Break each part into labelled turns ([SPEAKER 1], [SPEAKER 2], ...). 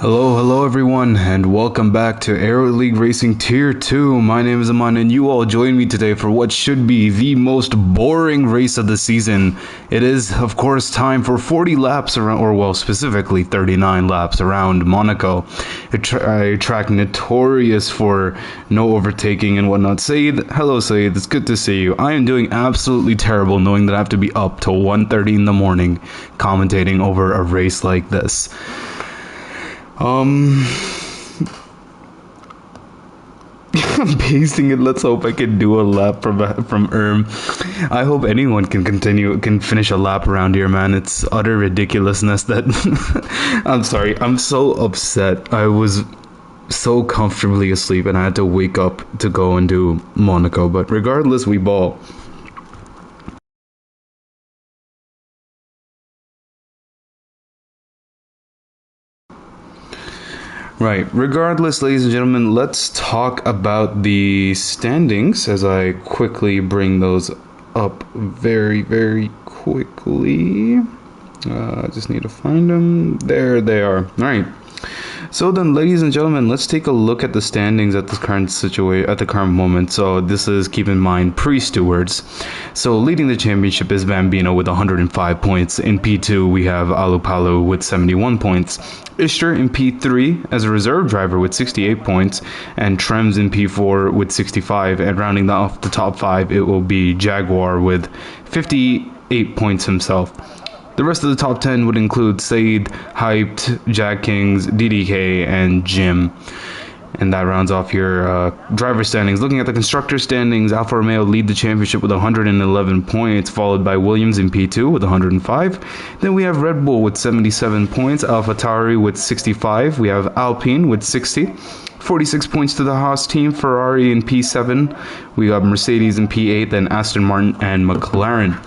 [SPEAKER 1] Hello everyone, and welcome back to Aero League Racing Tier 2. My name is Aman, and you all join me today for what should be the most boring race of the season. It is, of course, time for 40 laps around, or well, specifically 39 laps around Monaco. A track notorious for no overtaking and whatnot. Saeed, hello Saeed, it's good to see you. I am doing absolutely terrible knowing that I have to be up till 1:30 in the morning commentating over a race like this. I'm pacing it. Let's hope I can do a lap from Erm. I hope anyone can finish a lap around here, man. It's utter ridiculousness that I'm sorry. I'm so upset. I was so comfortably asleep and I had to wake up to go and do Monaco. But regardless, we ball. Right. Regardless, ladies and gentlemen, let's talk about the standings as I quickly bring those up very quickly. I just need to find them. There they are. All right. So then, ladies and gentlemen, let's take a look at the standings at the current moment. So this is, keep in mind, pre-stewards. So leading the championship is Bambino with 105 points. In P2, we have Alupalu with 71 points. Ishtar in P3 as a reserve driver with 68 points, and Trems in P4 with 65. And rounding off the top 5, it will be Jaguar with 58 points himself. The rest of the top 10 would include Saeed, Hyped, Jack Kings, DDK, and Jim. And that rounds off your driver standings. Looking at the constructor standings, Alfa Romeo lead the championship with 111 points, followed by Williams in P2 with 105. Then we have Red Bull with 77 points, AlphaTauri with 65. We have Alpine with 60. 46 points to the Haas team, Ferrari in P7. We got Mercedes in P8, then Aston Martin and McLaren.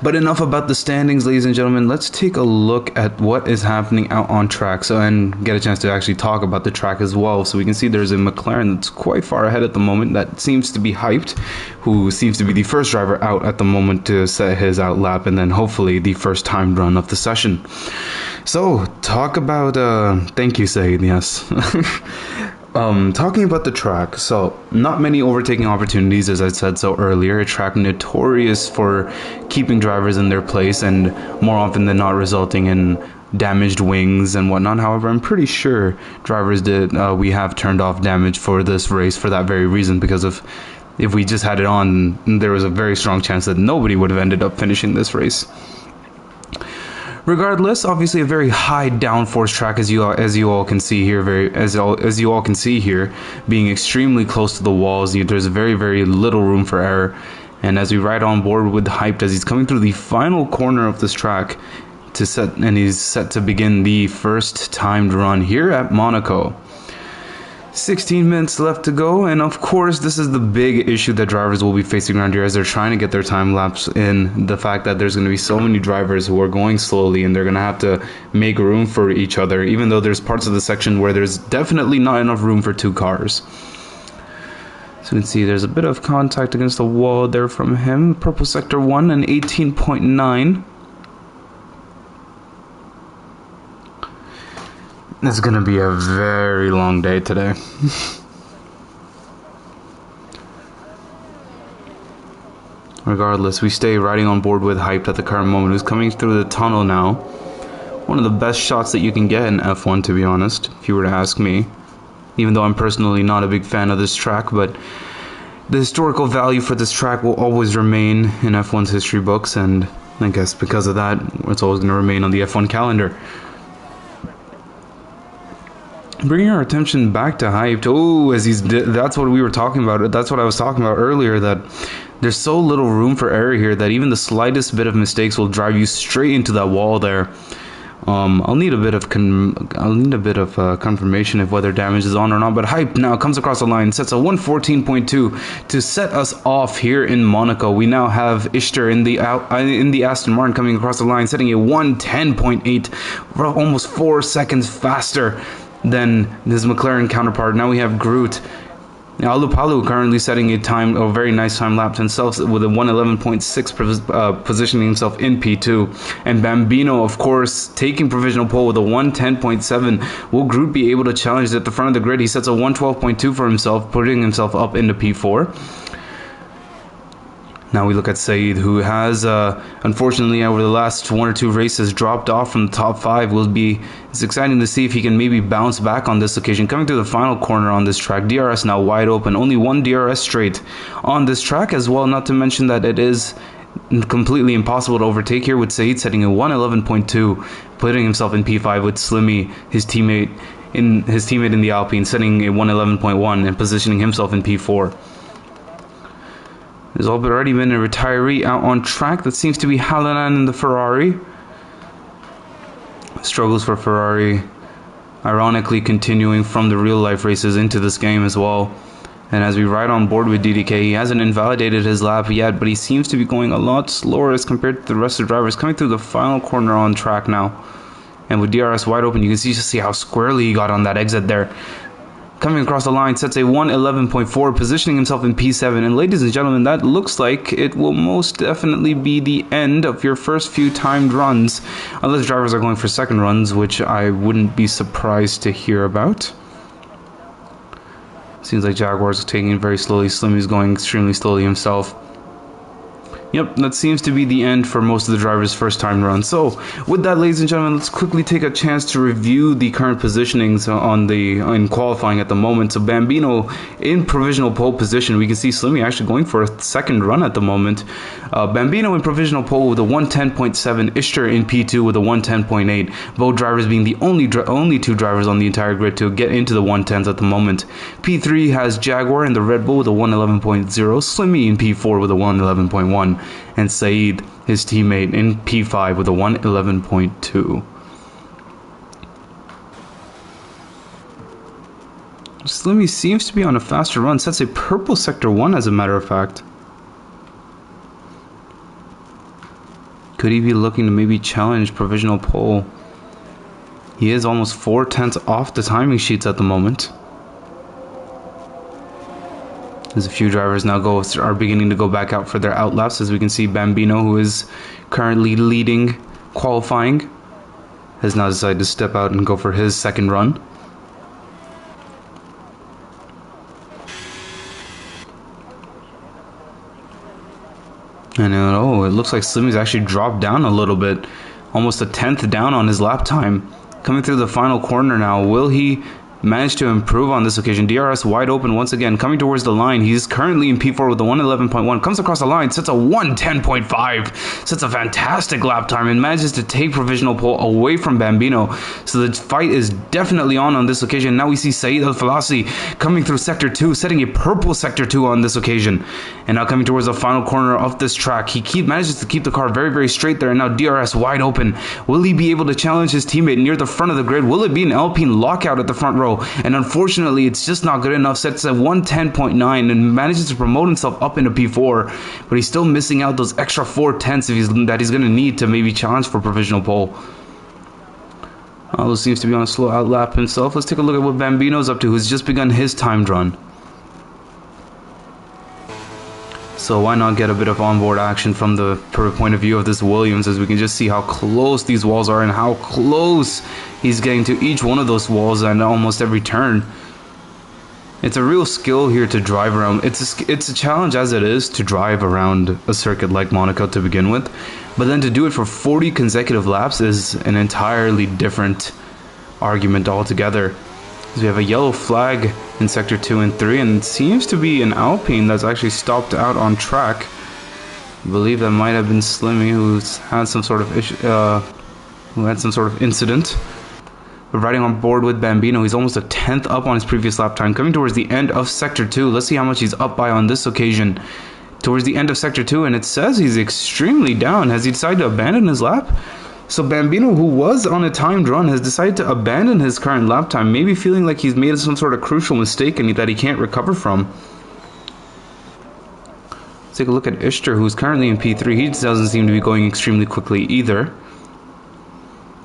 [SPEAKER 1] But enough about the standings, ladies and gentlemen. Let's take a look at what is happening out on track, and get a chance to actually talk about the track as well. So we can see there's a McLaren that's quite far ahead at the moment that seems to be Hyped, who seems to be the first driver out at the moment to set his out lap, and then hopefully the first timed run of the session. So talk about thank you, Saeed. Yes. Talking about the track, so not many overtaking opportunities, as I said so earlier. A track notorious for keeping drivers in their place and more often than not resulting in damaged wings and whatnot. However, I'm pretty sure drivers we have turned off damage for this race for that very reason, because if we just had it on, there was a very strong chance that nobody would have ended up finishing this race. Regardless, obviously a very high downforce track, as you all can see here, being extremely close to the walls. There's very little room for error. And as we ride on board with Hyped as he's coming through the final corner of this track he's set to begin the first timed run here at Monaco. 16 minutes left to go, and of course this is the big issue that drivers will be facing around here as they're trying to get their time lapse in. The fact that there's going to be so many drivers who are going slowly and they're going to have to make room for each other, even though there's parts of the section where there's definitely not enough room for two cars. So you can see there's a bit of contact against the wall there from him. Purple sector 1 and 18.9. It's gonna be a very long day today. Regardless, we stay riding on board with Hyped at the current moment, who's coming through the tunnel now. One of the best shots that you can get in F1, to be honest, if you were to ask me. Even though I'm personally not a big fan of this track, but the historical value for this track will always remain in F1's history books, and I guess because of that, it's always going to remain on the F1 calendar. Bringing our attention back to Hyped. Oh, that's what we were talking about. That's what I was talking about earlier, that there's so little room for error here that even the slightest bit of mistakes will drive you straight into that wall there. I'll need a bit of confirmation if whether damage is on or not. But Hyped now comes across the line, sets a 114.2 to set us off here in Monaco. We now have Ishtar in the Aston Martin coming across the line, setting a 110.8, almost 4 seconds faster than his McLaren counterpart. Now we have Groot Now, Alupalu currently setting a very nice time lapse himself with a 111.6, positioning himself in P2. And Bambino, of course, taking provisional pole with a 110.7. Will Groot be able to challenge at the front of the grid? He sets a 112.2 for himself, putting himself up into P4. Now we look at Saeed, who has, unfortunately, over the last 1 or 2 races, dropped off from the top 5. It's exciting to see if he can maybe bounce back on this occasion. Coming through the final corner on this track, DRS now wide open. Only one DRS straight on this track as well, not to mention that it is completely impossible to overtake here, with Saeed setting a 111.2, putting himself in P5 with Slimmy, his teammate in the Alpine, setting a 111.1 and positioning himself in P4. There's already been a retiree out on track. That seems to be Halanan in the Ferrari. Struggles for Ferrari, ironically continuing from the real life races into this game as well. And as we ride on board with DDK, he hasn't invalidated his lap yet, but he seems to be going a lot slower as compared to the rest of the drivers. Coming through the final corner on track now. And with DRS wide open, you can see how squarely he got on that exit there. Coming across the line, sets a 111.4, positioning himself in P7. And ladies and gentlemen, that looks like it will most definitely be the end of your first few timed runs. Unless drivers are going for second runs, which I wouldn't be surprised to hear about. Seems like Jaguar's taking it very slowly. Slimmy's going extremely slowly himself. Yep, that seems to be the end for most of the drivers' first time run. So, with that, ladies and gentlemen, let's quickly take a chance to review the current positionings in qualifying at the moment. So, Bambino in provisional pole position. We can see Slimmy actually going for a second run at the moment. Bambino in provisional pole with a 110.7. Ishtar in P2 with a 110.8. Both drivers being the only 2 drivers on the entire grid to get into the 110s at the moment. P3 has Jaguar in the Red Bull with a 111.0. Slimmy in P4 with a 111.1. And Saeed, his teammate, in P5 with a 111.2. Slimmy seems to be on a faster run. Sets a purple sector 1 as a matter of fact. Could he be looking to maybe challenge provisional pole? He is almost 4/10 off the timing sheets at the moment. As a few drivers now are beginning to go back out for their outlaps, as we can see Bambino, who is currently leading qualifying, has now decided to step out and go for his second run. And it looks like Slimmy's actually dropped down a little bit, almost a 10th down on his lap time. Coming through the final corner now, will he managed to improve on this occasion? DRS wide open once again, coming towards the line. He's currently in P4 with a 111.1, comes across the line, sets a 110.5, sets a fantastic lap time, and manages to take provisional pole away from Bambino. So the fight is definitely on this occasion. Now we see Saeed Al Falasi coming through sector 2, setting a purple sector 2 on this occasion. And now coming towards the final corner of this track, he manages to keep the car very, very straight there, and now DRS wide open. Will he be able to challenge his teammate near the front of the grid? Will it be an Alpine lockout at the front row? And unfortunately, it's just not good enough. Sets at 110.9 and manages to promote himself up into P4, but he's still missing out those extra 4/10 that he's going to need to maybe challenge for provisional pole. Aldo seems to be on a slow outlap himself. Let's take a look at what Bambino's up to, who's just begun his timed run. So why not get a bit of onboard action from the point of view of this Williams, as we can just see how close these walls are and how close he's getting to each one of those walls and almost every turn. It's a real skill here to drive around. It's a challenge as it is to drive around a circuit like Monaco to begin with, but then to do it for 40 consecutive laps is an entirely different argument altogether. So we have a yellow flag in sector 2 and 3, and it seems to be an Alpine that's actually stopped out on track. I believe that might have been Slimmy, who's had some sort of incident. But riding on board with Bambino, he's almost a 10th up on his previous lap time. Coming towards the end of sector 2, let's see how much he's up by on this occasion. Towards the end of sector 2, and it says he's extremely down. Has he decided to abandon his lap? So Bambino, who was on a timed run, has decided to abandon his current lap time, maybe feeling like he's made some sort of crucial mistake and that he can't recover from. Let's take a look at Ishtar, who's currently in P3. He doesn't seem to be going extremely quickly either.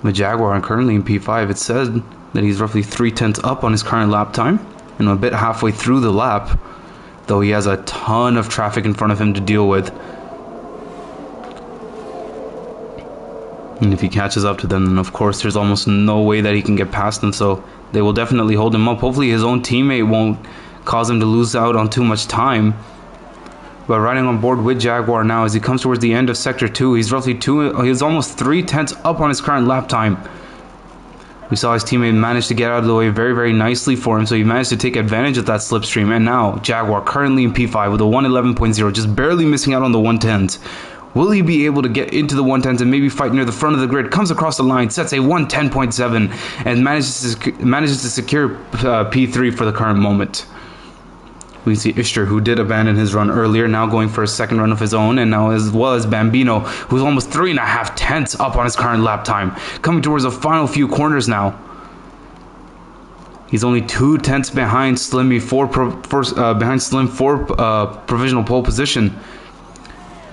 [SPEAKER 1] The Jaguar currently in P5. It says that he's roughly 3/10 up on his current lap time. and a bit halfway through the lap, though he has a ton of traffic in front of him to deal with. And if he catches up to them, then of course there's almost no way that he can get past them, so they will definitely hold him up. Hopefully his own teammate won't cause him to lose out on too much time. But riding on board with Jaguar now as he comes towards the end of Sector 2, he's almost 3/10 up on his current lap time. We saw his teammate manage to get out of the way very, very nicely for him, so he managed to take advantage of that slipstream. And now Jaguar currently in P5 with a 111.0, just barely missing out on the 110s. Will he be able to get into the 110s and maybe fight near the front of the grid? Comes across the line, sets a 110.7, and manages to secure P3 for the current moment. We see Ishtar, who did abandon his run earlier, now going for a second run of his own, and now as well as Bambino, who's almost 3.5 tenths up on his current lap time, coming towards the final few corners now. He's only 2 tenths behind Slim for provisional pole position.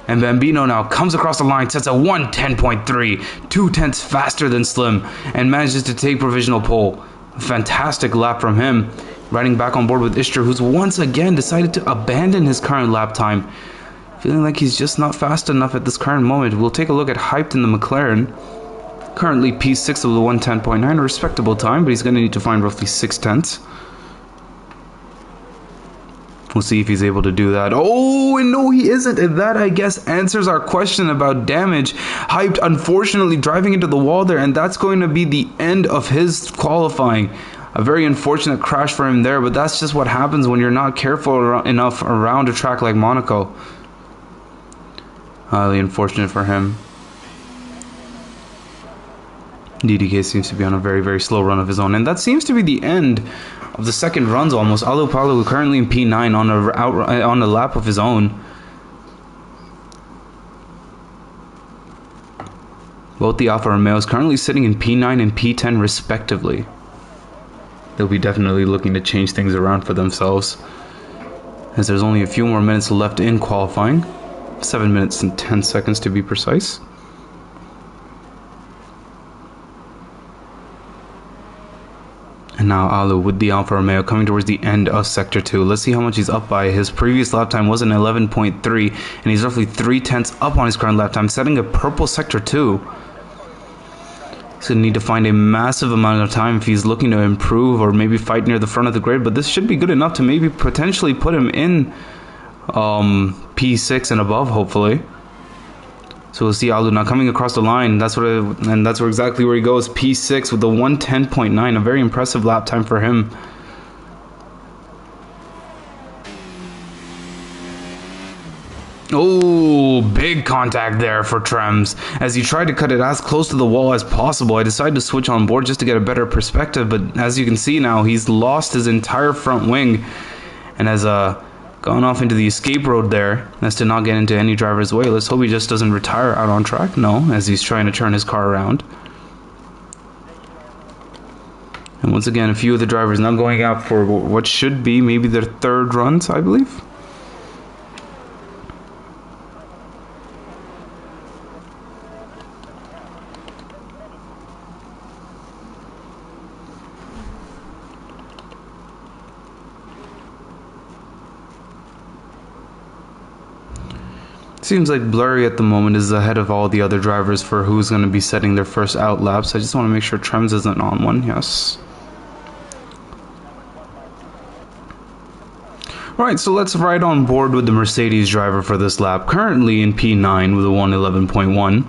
[SPEAKER 1] And Bambino now comes across the line, sets a 110.3, 2 tenths faster than Slim, and manages to take provisional pole. A fantastic lap from him. Riding back on board with Ishtar, who's once again decided to abandon his current lap time. Feeling like he's just not fast enough at this current moment. We'll take a look at Hyped in the McLaren. Currently P6 of the 110.9, a respectable time, but he's going to need to find roughly 6 tenths. We'll see if he's able to do that. Oh, and no, he isn't. And that, I guess, answers our question about damage. Hyped, unfortunately, driving into the wall there, and that's going to be the end of his qualifying. A very unfortunate crash for him there, but that's just what happens when you're not careful enough around a track like Monaco. Highly unfortunate for him. DDK seems to be on a very, very slow run of his own, and that seems to be the end of the second runs almost. Alu Palu currently in P9 on a lap of his own. Both the Alfa Romeos currently sitting in P9 and P10 respectively. They'll be definitely looking to change things around for themselves, as there's only a few more minutes left in qualifying. 7 minutes and 10 seconds to be precise. And now Alu with the Alfa Romeo coming towards the end of Sector 2. Let's see how much he's up by. His previous lap time was an 11.3, and he's roughly 3 tenths up on his current lap time, setting a purple Sector 2. He's going to need to find a massive amount of time if he's looking to improve or maybe fight near the front of the grid, but this should be good enough to maybe potentially put him in P6 and above, hopefully. So we'll see Alu now coming across the line. That's exactly where he goes. P6 with the 110.9, a very impressive lap time for him. Oh, big contact there for Trems. As he tried to cut it as close to the wall as possible, I decided to switch on board just to get a better perspective, but as you can see now, he's lost his entire front wing and has gone off into the escape road there as to not get into any driver's way. Let's hope he just doesn't retire out on track. No, as he's trying to turn his car around. And once again, a few of the drivers now going out for what should be maybe their third runs, I believe. Seems like Blurry at the moment is ahead of all the other drivers for who's going to be setting their first out laps. I just want to make sure Trems isn't on one. Yes. Alright, so let's ride on board with the Mercedes driver for this lap. Currently in P9 with a 111.1.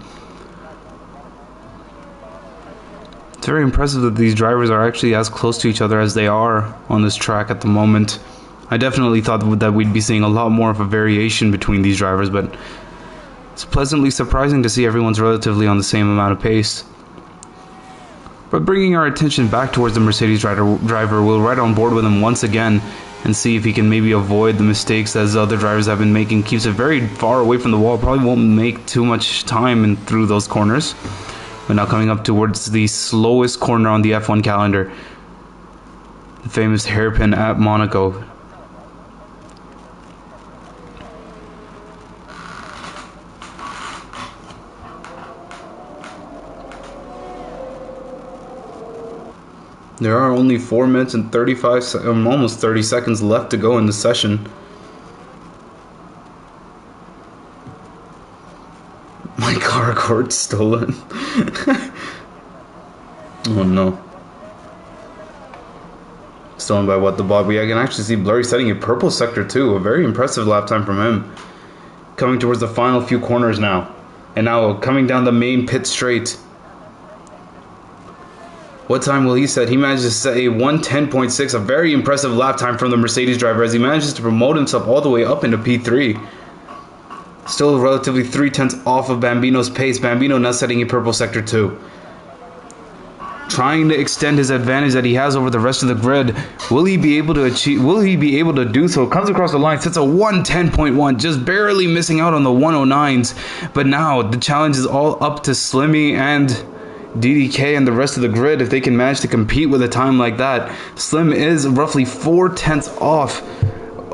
[SPEAKER 1] It's very impressive that these drivers are actually as close to each other as they are on this track at the moment. I definitely thought that we'd be seeing a lot more of a variation between these drivers, but it's pleasantly surprising to see everyone's relatively on the same amount of pace. But bringing our attention back towards the Mercedes driver, we'll ride on board with him once again and see if he can maybe avoid the mistakes as other drivers have been making. Keeps it very far away from the wall, probably won't make too much time through those corners. We're now coming up towards the slowest corner on the F1 calendar, the famous hairpin at Monaco. There are only 4 minutes and 35, almost 30 seconds left to go in the session. My car cord stolen. Oh no. Stolen by what, the Bobby? I can actually see Blurry setting a purple sector too. A very impressive lap time from him. Coming towards the final few corners now. And now coming down the main pit straight. What time will he set? He manages to set a 1:10.6, a very impressive lap time from the Mercedes driver as he manages to promote himself all the way up into P3. Still relatively 3/10 off of Bambino's pace. Bambino now setting a purple sector 2. Trying to extend his advantage that he has over the rest of the grid. Will he be able to achieve? Will he be able to do so? Comes across the line, sets a 1:10.1, just barely missing out on the 109s. But now the challenge is all up to Slimmy and DDK and the rest of the grid if they can manage to compete with a time like that. Slim is roughly 4/10 off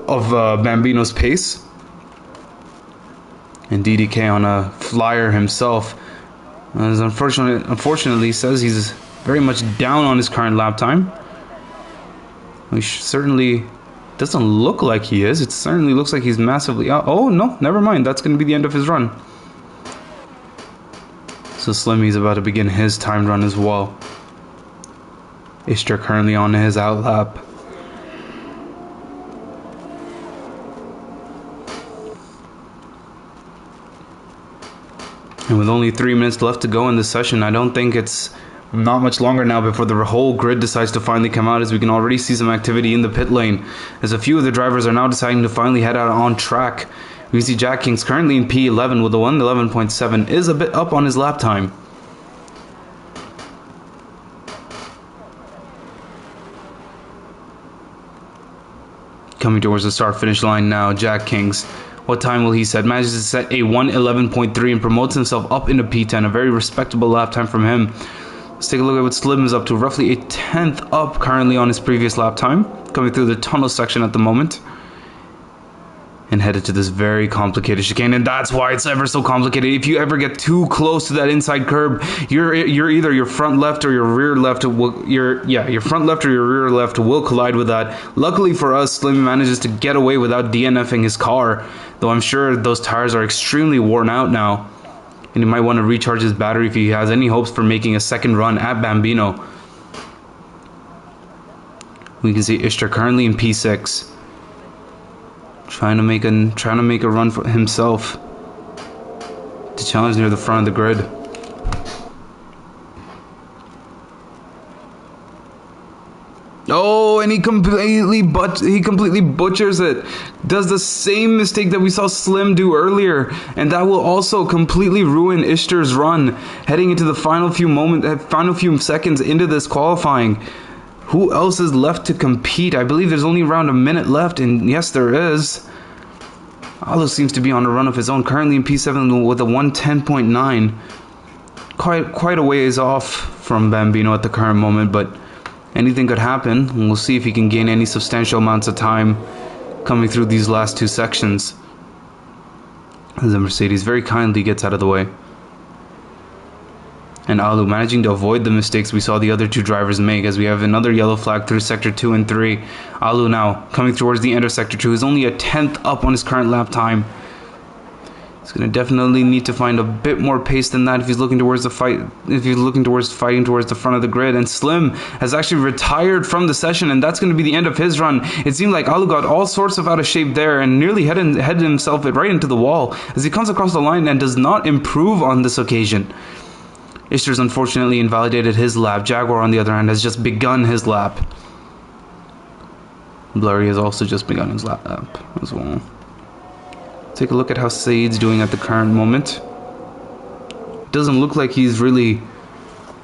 [SPEAKER 1] of Bambino's pace. And DDK on a flyer himself. As unfortunately says he's very much down on his current lap time. Which certainly doesn't look like he is. It certainly looks like he's massively out. Oh no, never mind. That's going to be the end of his run. So Slimmy's about to begin his timed run as well. Ishtar currently on his out lap. And with only 3 minutes left to go in the session, I don't think it's not much longer now before the whole grid decides to finally come out, as we can already see some activity in the pit lane, as a few of the drivers are now deciding to finally head out on track. We see Jack Kings currently in P11 with a 1:11.7, is a bit up on his lap time. Coming towards the start-finish line now, Jack Kings. What time will he set? Manages to set a 1:11.3 and promotes himself up into P10. A very respectable lap time from him. Let's take a look at what Slim is up to. Roughly a 10th up currently on his previous lap time. Coming through the tunnel section at the moment. And headed to this very complicated chicane, and that's why it's ever so complicated. If you ever get too close to that inside curb, you're either your front left or your rear left your front left or your rear left will collide with that. Luckily for us, Slim manages to get away without DNFing his car, though I'm sure those tires are extremely worn out now, and he might want to recharge his battery if he has any hopes for making a second run at Bambino. We can see Ishtar currently in P6. Trying to make a run for himself to challenge near the front of the grid. Oh, and he completely butchers it. Does the same mistake that we saw Slim do earlier, and that will also completely ruin Ishtar's run heading into the final few seconds into this qualifying. Who else is left to compete? I believe there's only around a minute left, and yes, there is. Alo seems to be on a run of his own, currently in P7 with a 1:10.9. Quite a ways off from Bambino at the current moment, but anything could happen, and we'll see if he can gain any substantial amounts of time coming through these last two sections. As the Mercedes very kindly gets out of the way. And Alu managing to avoid the mistakes we saw the other two drivers make, as we have another yellow flag through Sector 2 and 3. Alu now coming towards the end of Sector 2 is only a 10th up on his current lap time. He's going to definitely need to find a bit more pace than that if he's looking towards the fight. If he's looking towards fighting towards the front of the grid. And Slim has actually retired from the session, and that's going to be the end of his run. It seemed like Alu got all sorts of out of shape there and nearly headed himself right into the wall as he comes across the line and does not improve on this occasion. Ishtar's unfortunately invalidated his lap. Jaguar, on the other hand, has just begun his lap. Blurry has also just begun his lap as well. Take a look at how Saeed's doing at the current moment. Doesn't look like he's really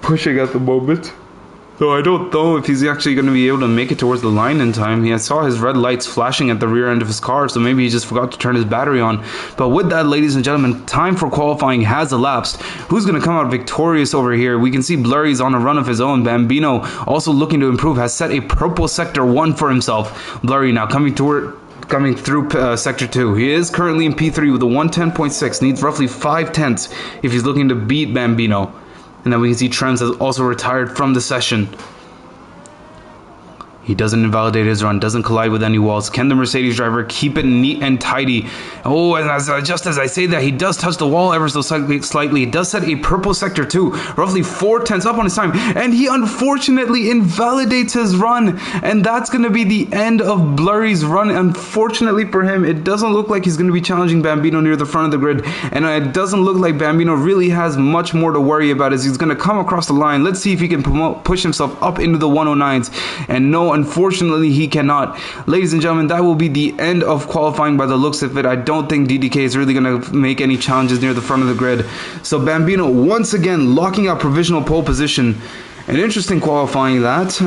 [SPEAKER 1] pushing at the moment. So I don't know if he's actually going to be able to make it towards the line in time. He saw his red lights flashing at the rear end of his car, so maybe he just forgot to turn his battery on. But with that, ladies and gentlemen, time for qualifying has elapsed. Who's going to come out victorious over here? We can see Blurry's on a run of his own. Bambino, also looking to improve, has set a purple Sector 1 for himself. Blurry now coming through Sector 2. He is currently in P3 with a 1:10.6. Needs roughly 5/10 if he's looking to beat Bambino. And then we can see Trems has also retired from the session. He doesn't invalidate his run, doesn't collide with any walls. Can the Mercedes driver keep it neat and tidy? Oh, and just as I say that, he does touch the wall ever so slightly. He does set a purple sector too, roughly 4/10 up on his time. And he unfortunately invalidates his run. And that's going to be the end of Blurry's run. Unfortunately for him, it doesn't look like he's going to be challenging Bambino near the front of the grid. And it doesn't look like Bambino really has much more to worry about as he's going to come across the line. Let's see if he can push himself up into the 109s. And no, unfortunately, he cannot. Ladies and gentlemen, that will be the end of qualifying by the looks of it. I don't think DDK is really going to make any challenges near the front of the grid. So Bambino once again locking out provisional pole position. An interesting qualifying that.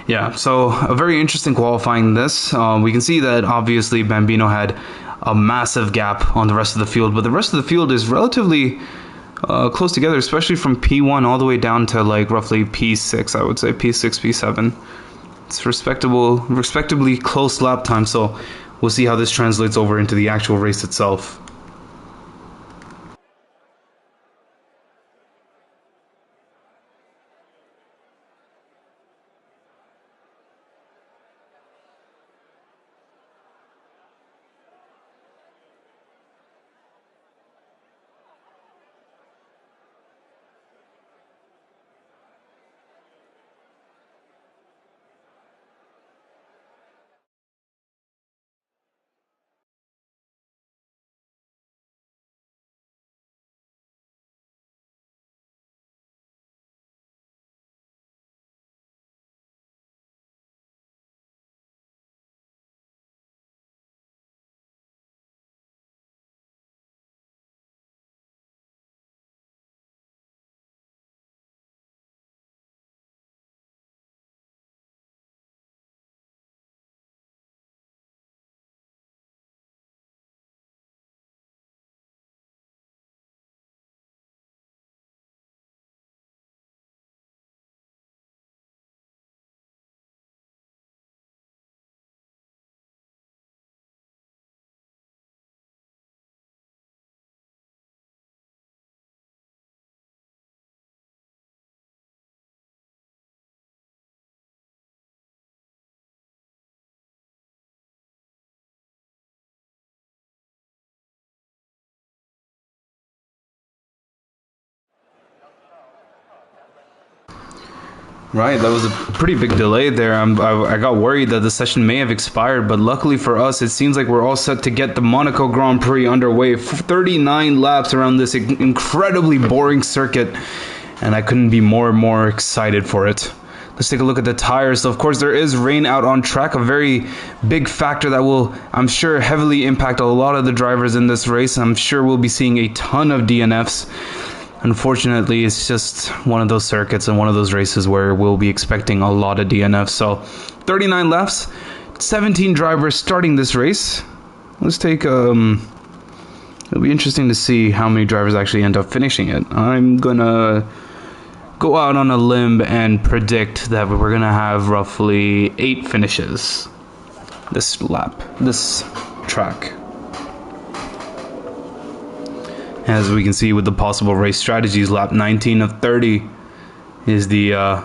[SPEAKER 1] Yeah, so a very interesting qualifying this. We can see that obviously Bambino had a massive gap on the rest of the field, but the rest of the field is relatively close together, especially from P1 all the way down to like roughly P6, I would say P6, P7. It's respectably close lap time, so we'll see how this translates over into the actual race itself. Right, that was a pretty big delay there. I got worried that the session may have expired, but luckily for us, it seems like we're all set to get the Monaco Grand Prix underway. 39 laps around this incredibly boring circuit, and I couldn't be more and more excited for it. Let's take a look at the tires. So of course, there is rain out on track, a very big factor that will, I'm sure, heavily impact a lot of the drivers in this race. I'm sure we'll be seeing a ton of DNFs. Unfortunately, it's just one of those circuits and one of those races where we'll be expecting a lot of DNFs. So 39 laps, 17 drivers starting this race. Let's take it'll be interesting to see how many drivers actually end up finishing it. I'm gonna go out on a limb and predict that we're gonna have roughly 8 finishes this lap, this track. As we can see with the possible race strategies, lap 19 of 30 is the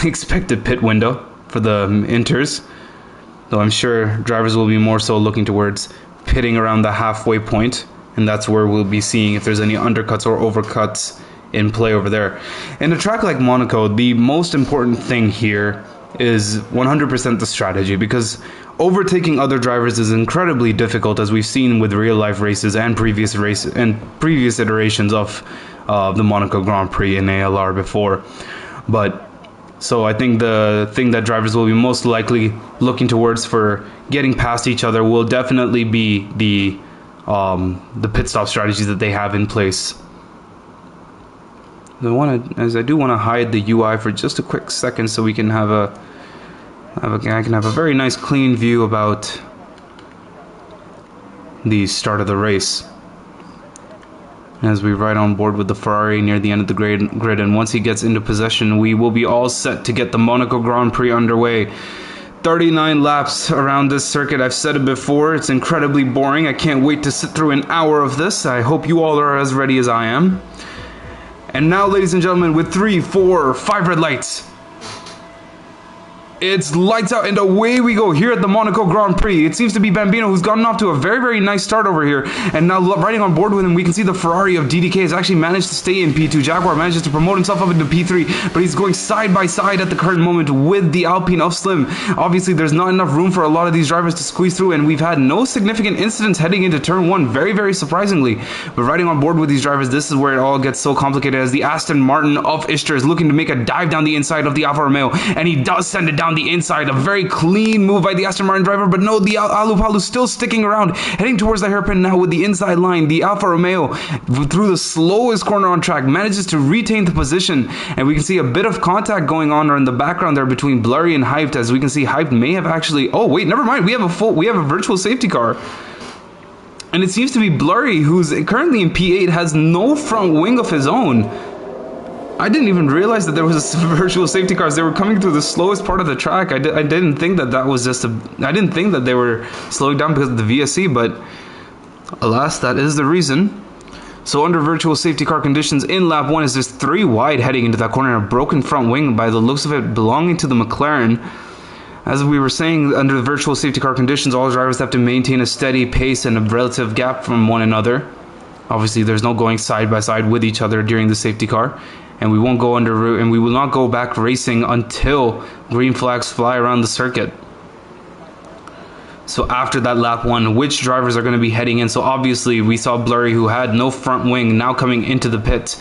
[SPEAKER 1] expected pit window for the Inters. Though I'm sure drivers will be more so looking towards pitting around the halfway point, and that's where we'll be seeing if there's any undercuts or overcuts in play over there. In a track like Monaco, the most important thing here is 100% the strategy, because overtaking other drivers is incredibly difficult, as we've seen with real life races and previous iterations of the Monaco Grand Prix and ALR before. But so I think the thing that drivers will be most likely looking towards for getting past each other will definitely be the pit stop strategies that they have in place. I do want to hide the UI for just a quick second so we can have I can have a very nice clean view about the start of the race as we ride on board with the Ferrari near the end of the grid. And once he gets into possession, we will be all set to get the Monaco Grand Prix underway. 39 laps around this circuit. I've said it before, it's incredibly boring. I can't wait to sit through an hour of this. I hope you all are as ready as I am. And now, ladies and gentlemen, with 3, 4, 5 red lights, it's lights out and away we go here at the Monaco Grand Prix. It seems to be Bambino who's gotten off to a very, very nice start over here. And now riding on board with him, we can see the Ferrari of DDK has actually managed to stay in P2. Jaguar manages to promote himself up into P3, but he's going side by side at the current moment with the Alpine of Slim. Obviously, there's not enough room for a lot of these drivers to squeeze through, and we've had no significant incidents heading into turn 1, very, very surprisingly. But riding on board with these drivers, this is where it all gets so complicated, as the Aston Martin of Ishtar is looking to make a dive down the inside of the Alfa Romeo, and he does send it down the inside. A very clean move by the Aston Martin driver, but no, the Alu Palu still sticking around, heading towards the hairpin now with the inside line. The Alfa Romeo, through the slowest corner on track, manages to retain the position, and we can see a bit of contact going on in the background there between Blurry and Hyped, as we can see Hyped may have actually... Oh, wait, never mind. We have a virtual safety car. And it seems to be Blurry, who's currently in P8, has no front wing of his own. I didn't even realize that there was a virtual safety cars. They were coming through the slowest part of the track. I didn't think that was just I didn't think that they were slowing down because of the VSC, but alas, that is the reason. So under virtual safety car conditions in lap 1 is just 3 wide heading into that corner, a broken front wing by the looks of it belonging to the McLaren. As we were saying, under the virtual safety car conditions, all drivers have to maintain a steady pace and a relative gap from one another. Obviously, there's no going side by side with each other during the safety car. And we won't go and we will not go back racing until green flags fly around the circuit. So after that lap 1, which drivers are going to be heading in? So obviously we saw Blurry, who had no front wing, now coming into the pit.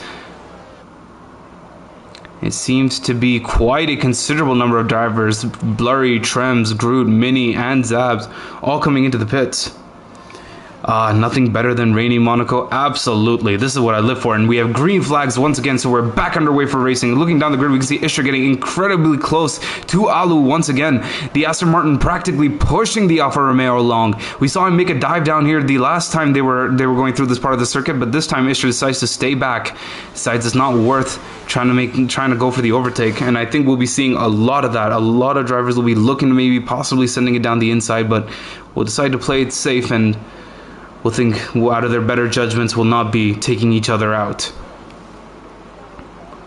[SPEAKER 1] It seems to be quite a considerable number of drivers: Blurry, Trems, Groot, Mini, and Zabs, all coming into the pits. Nothing better than rainy Monaco. Absolutely. This is what I live for. And we have green flags once again, so we're back underway for racing. Looking down the grid, we can see Ishtar getting incredibly close to Alu once again. The Aston Martin practically pushing the Alfa Romeo along. We saw him make a dive down here the last time they were going through this part of the circuit, but this time Ishtar decides to stay back. Decides it's not worth trying to go for the overtake, and I think we'll be seeing a lot of that. A lot of drivers will be looking to maybe possibly sending it down the inside, but we'll decide to play it safe, and we'll think out of their better judgments will not be taking each other out.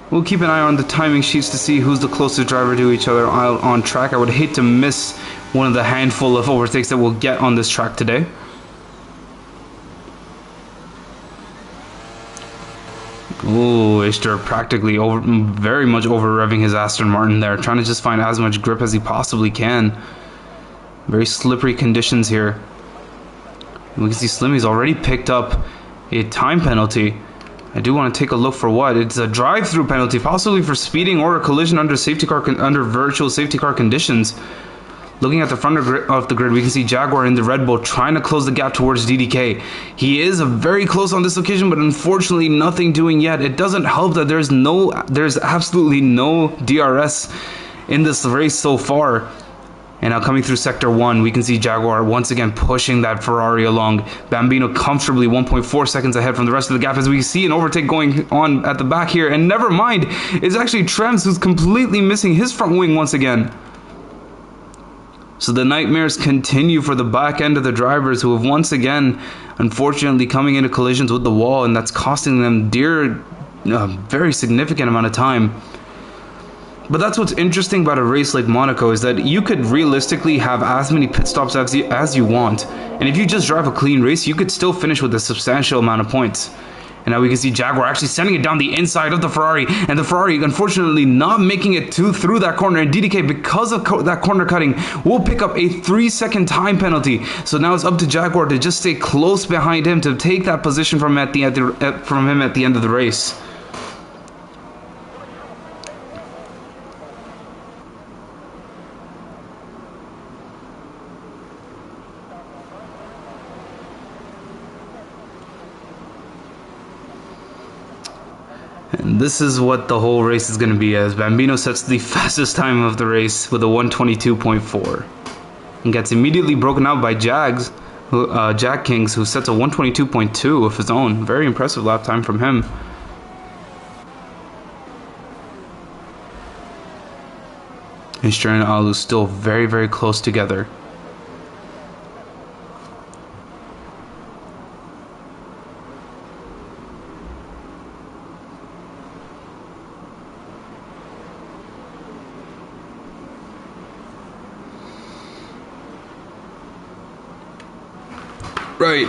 [SPEAKER 1] We'll keep an eye on the timing sheets to see who's the closest driver to each other out on track. I would hate to miss one of the handful of overtakes that we'll get on this track today. Ooh, Ishtar practically very much over revving his Aston Martin there, trying to just find as much grip as he possibly can. Very slippery conditions here. We can see Slimmy's already picked up a time penalty. I do want to take a look for what. It's a drive-through penalty, possibly for speeding or a collision under virtual safety car conditions. Looking at the front of the grid, we can see Jaguar in the Red Bull trying to close the gap towards DDK. He is very close on this occasion, but unfortunately nothing doing yet. It doesn't help that there's absolutely no DRS in this race so far. And now coming through Sector 1, we can see Jaguar once again pushing that Ferrari along. Bambino comfortably 1.4 seconds ahead from the rest of the gap, as we see an overtake going on at the back here. And never mind, it's actually Trems who's completely missing his front wing once again. So the nightmares continue for the back end of the drivers, who have once again, unfortunately, coming into collisions with the wall, and that's costing them a very significant amount of time. But that's what's interesting about a race like Monaco, is that you could realistically have as many pit stops as you want. And if you just drive a clean race, you could still finish with a substantial amount of points. And now we can see Jaguar actually sending it down the inside of the Ferrari. And the Ferrari, unfortunately, not making it through that corner. And DDK, because of that corner cutting, will pick up a 3-second time penalty. So now it's up to Jaguar to just stay close behind him to take that position from him at the end of the race. And this is what the whole race is going to be, as Bambino sets the fastest time of the race with a 122.4 and gets immediately broken out by Jack Kings, who sets a 122.2 of his own. Very impressive lap time from him. Ishtar and Alu still very, very close together. Right.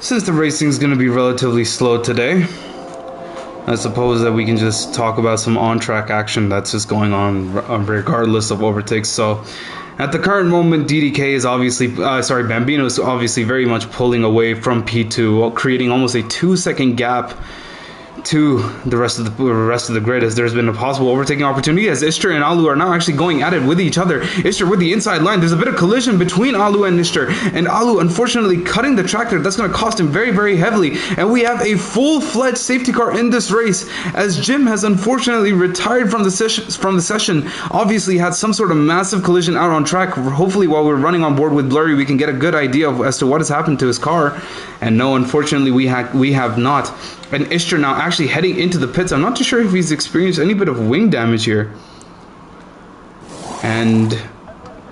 [SPEAKER 1] Since the racing is going to be relatively slow today, I suppose that we can just talk about some on-track action that's just going on regardless of overtakes. So, at the current moment, DDK is obviously, Bambino is obviously very much pulling away from P2, creating almost a 2-second gap to the rest of the grid, as there's been a possible overtaking opportunity, as Ishtar and Alu are now actually going at it with each other. Ishtar with the inside line. There's a bit of collision between Alu and Ishtar, and Alu unfortunately cutting the track there. That's going to cost him very, very heavily, and we have a full-fledged safety car in this race, as Jim has unfortunately retired from the session. Obviously had some sort of massive collision out on track. Hopefully while we're running on board with Blurry, we can get a good idea as to what has happened to his car. And no, unfortunately we have not. And Ishtar now actually heading into the pits. I'm not too sure if he's experienced any bit of wing damage here. And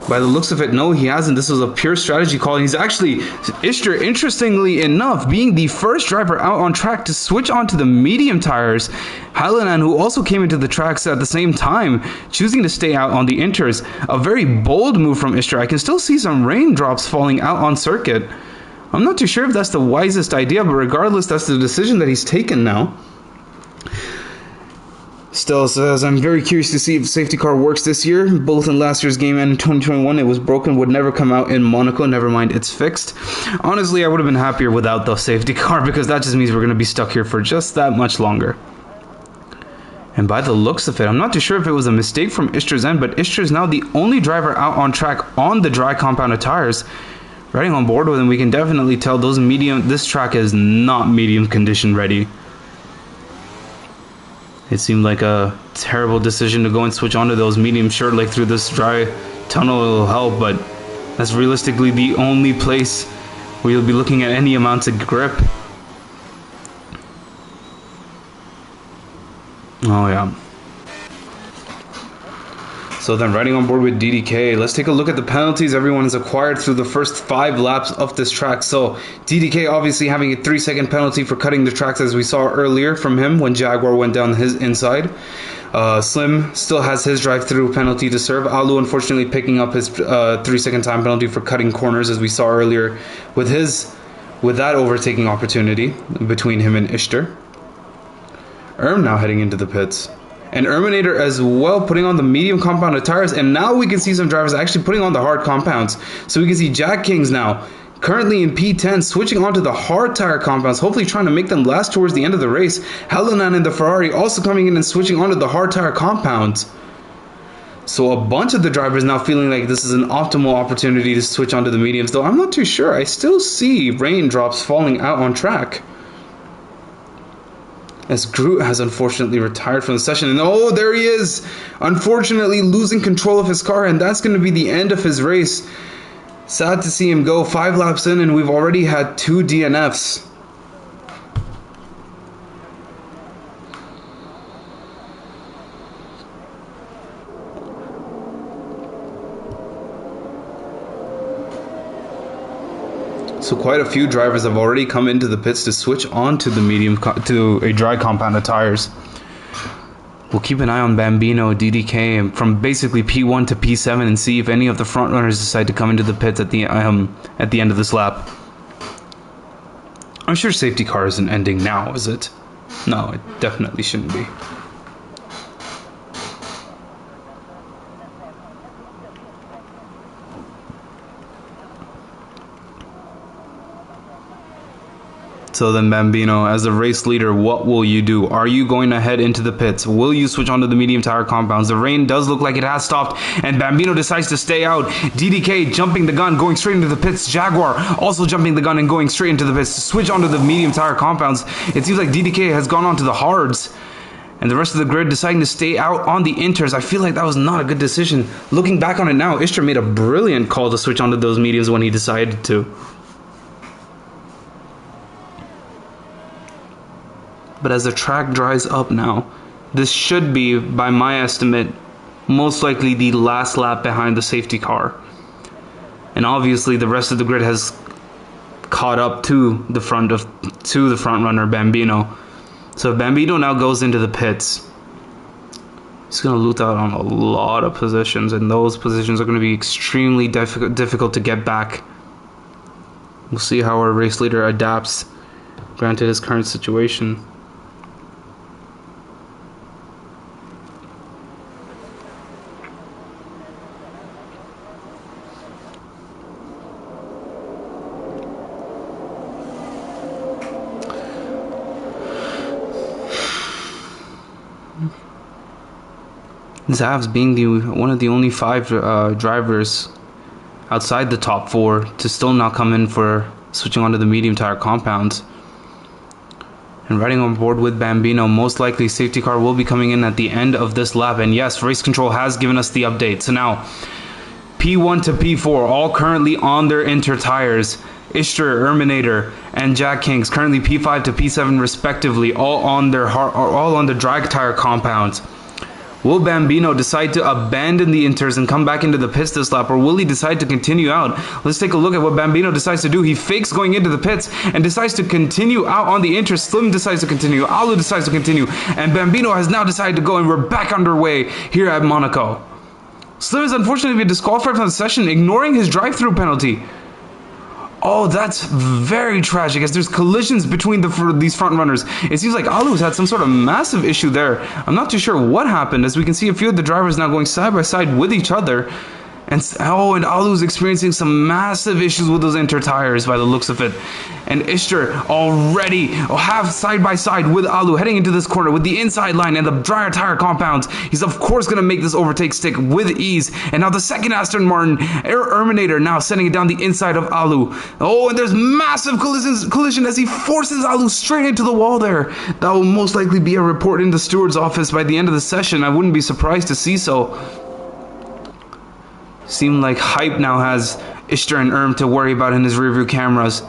[SPEAKER 1] by the looks of it, no, he hasn't. This was a pure strategy call. He's actually, Ishtar, interestingly enough, being the first driver out on track to switch onto the medium tires. Halanan, who also came into the tracks at the same time, choosing to stay out on the inters. A very bold move from Ishtar. I can still see some raindrops falling out on circuit. I'm not too sure if that's the wisest idea, but regardless, that's the decision that he's taken now. Still says, I'm very curious to see if safety car works this year. Both in last year's game and in 2021, it was broken, would never come out in Monaco. Never mind, it's fixed. Honestly, I would have been happier without the safety car, because that just means we're going to be stuck here for just that much longer. And by the looks of it, I'm not too sure if it was a mistake from Ishtar's end, but Ishtar is now the only driver out on track on the dry compounded tires. Riding on board with him, we can definitely tell this track is not medium condition ready. It seemed like a terrible decision to go and switch onto those medium short leg through this dry tunnel. It'll help, but that's realistically the only place where you'll be looking at any amounts of grip. Oh yeah. So then riding on board with DDK, let's take a look at the penalties everyone has acquired through the first 5 laps of this track. So DDK obviously having a 3-second penalty for cutting the tracks, as we saw earlier from him when Jaguar went down his inside. Slim still has his drive-through penalty to serve. Alu unfortunately picking up his 3-second time penalty for cutting corners, as we saw earlier with that overtaking opportunity between him and Ishtar. Now heading into the pits. And Erminator as well, putting on the medium compounded tires. And now we can see some drivers actually putting on the hard compounds. So we can see Jack Kings now, currently in P10, switching onto the hard tire compounds, hopefully trying to make them last towards the end of the race. Halanan in the Ferrari also coming in and switching onto the hard tire compounds. So a bunch of the drivers now feeling like this is an optimal opportunity to switch onto the mediums. Though I'm not too sure. I still see raindrops falling out on track, as Groot has unfortunately retired from the session. And oh, there he is! Unfortunately losing control of his car, and that's going to be the end of his race. Sad to see him go. 5 laps in, and we've already had 2 DNFs. So quite a few drivers have already come into the pits to switch on to the to a dry compounded tires. We'll keep an eye on Bambino, DDK from basically P1 to P7 and see if any of the front runners decide to come into the pits at the end of this lap. I'm sure safety car isn't ending now, is it? No, it definitely shouldn't be. So then Bambino, as the race leader, what will you do? Are you going to head into the pits? Will you switch onto the medium tire compounds? The rain does look like it has stopped, and Bambino decides to stay out. DDK jumping the gun, going straight into the pits. Jaguar also jumping the gun and going straight into the pits to switch onto the medium tire compounds. It seems like DDK has gone onto the hards, and the rest of the grid deciding to stay out on the inters. I feel like that was not a good decision. Looking back on it now, Ishtar made a brilliant call to switch onto those mediums when he decided to. But as the track dries up now, this should be, by my estimate, most likely the last lap behind the safety car. And obviously the rest of the grid has caught up to the front runner Bambino. So Bambino now goes into the pits. He's going to loot out on a lot of positions, and those positions are going to be extremely difficult to get back. We'll see how our race leader adapts, granted his current situation. Zavs being one of the only 5 drivers outside the top 4 to still not come in for switching onto the medium tire compounds. And riding on board with Bambino, most likely safety car will be coming in at the end of this lap. And yes, race control has given us the update. So now, P1 to P4, all currently on their inter tires. Ishtar, Erminator, and Jack Kings currently P5 to P7 respectively, all on the drag tire compounds. Will Bambino decide to abandon the inters and come back into the pits this lap, or will he decide to continue out? Let's take a look at what Bambino decides to do. He fakes going into the pits and decides to continue out on the inters. Slim decides to continue. Alu decides to continue. And Bambino has now decided to go, and we're back underway here at Monaco. Slim is unfortunately been disqualified from the session, ignoring his drive-through penalty. Oh, that's very tragic, as there's collisions between these front runners. It seems like Alu's had some sort of massive issue there. I'm not too sure what happened, as we can see a few of the drivers now going side by side with each other. And Alu's experiencing some massive issues with those inter tires by the looks of it. And Ishtar already half side by side with Alu, heading into this corner with the inside line and the dryer tire compounds. He's of course going to make this overtake stick with ease. And now the second Aston Martin, Erminator, now sending it down the inside of Alu. Oh, and there's massive collision as he forces Alu straight into the wall there. That will most likely be a report in the steward's office by the end of the session. I wouldn't be surprised to see so. Seemed like Hype now has Ishtar and Erm to worry about in his rearview cameras.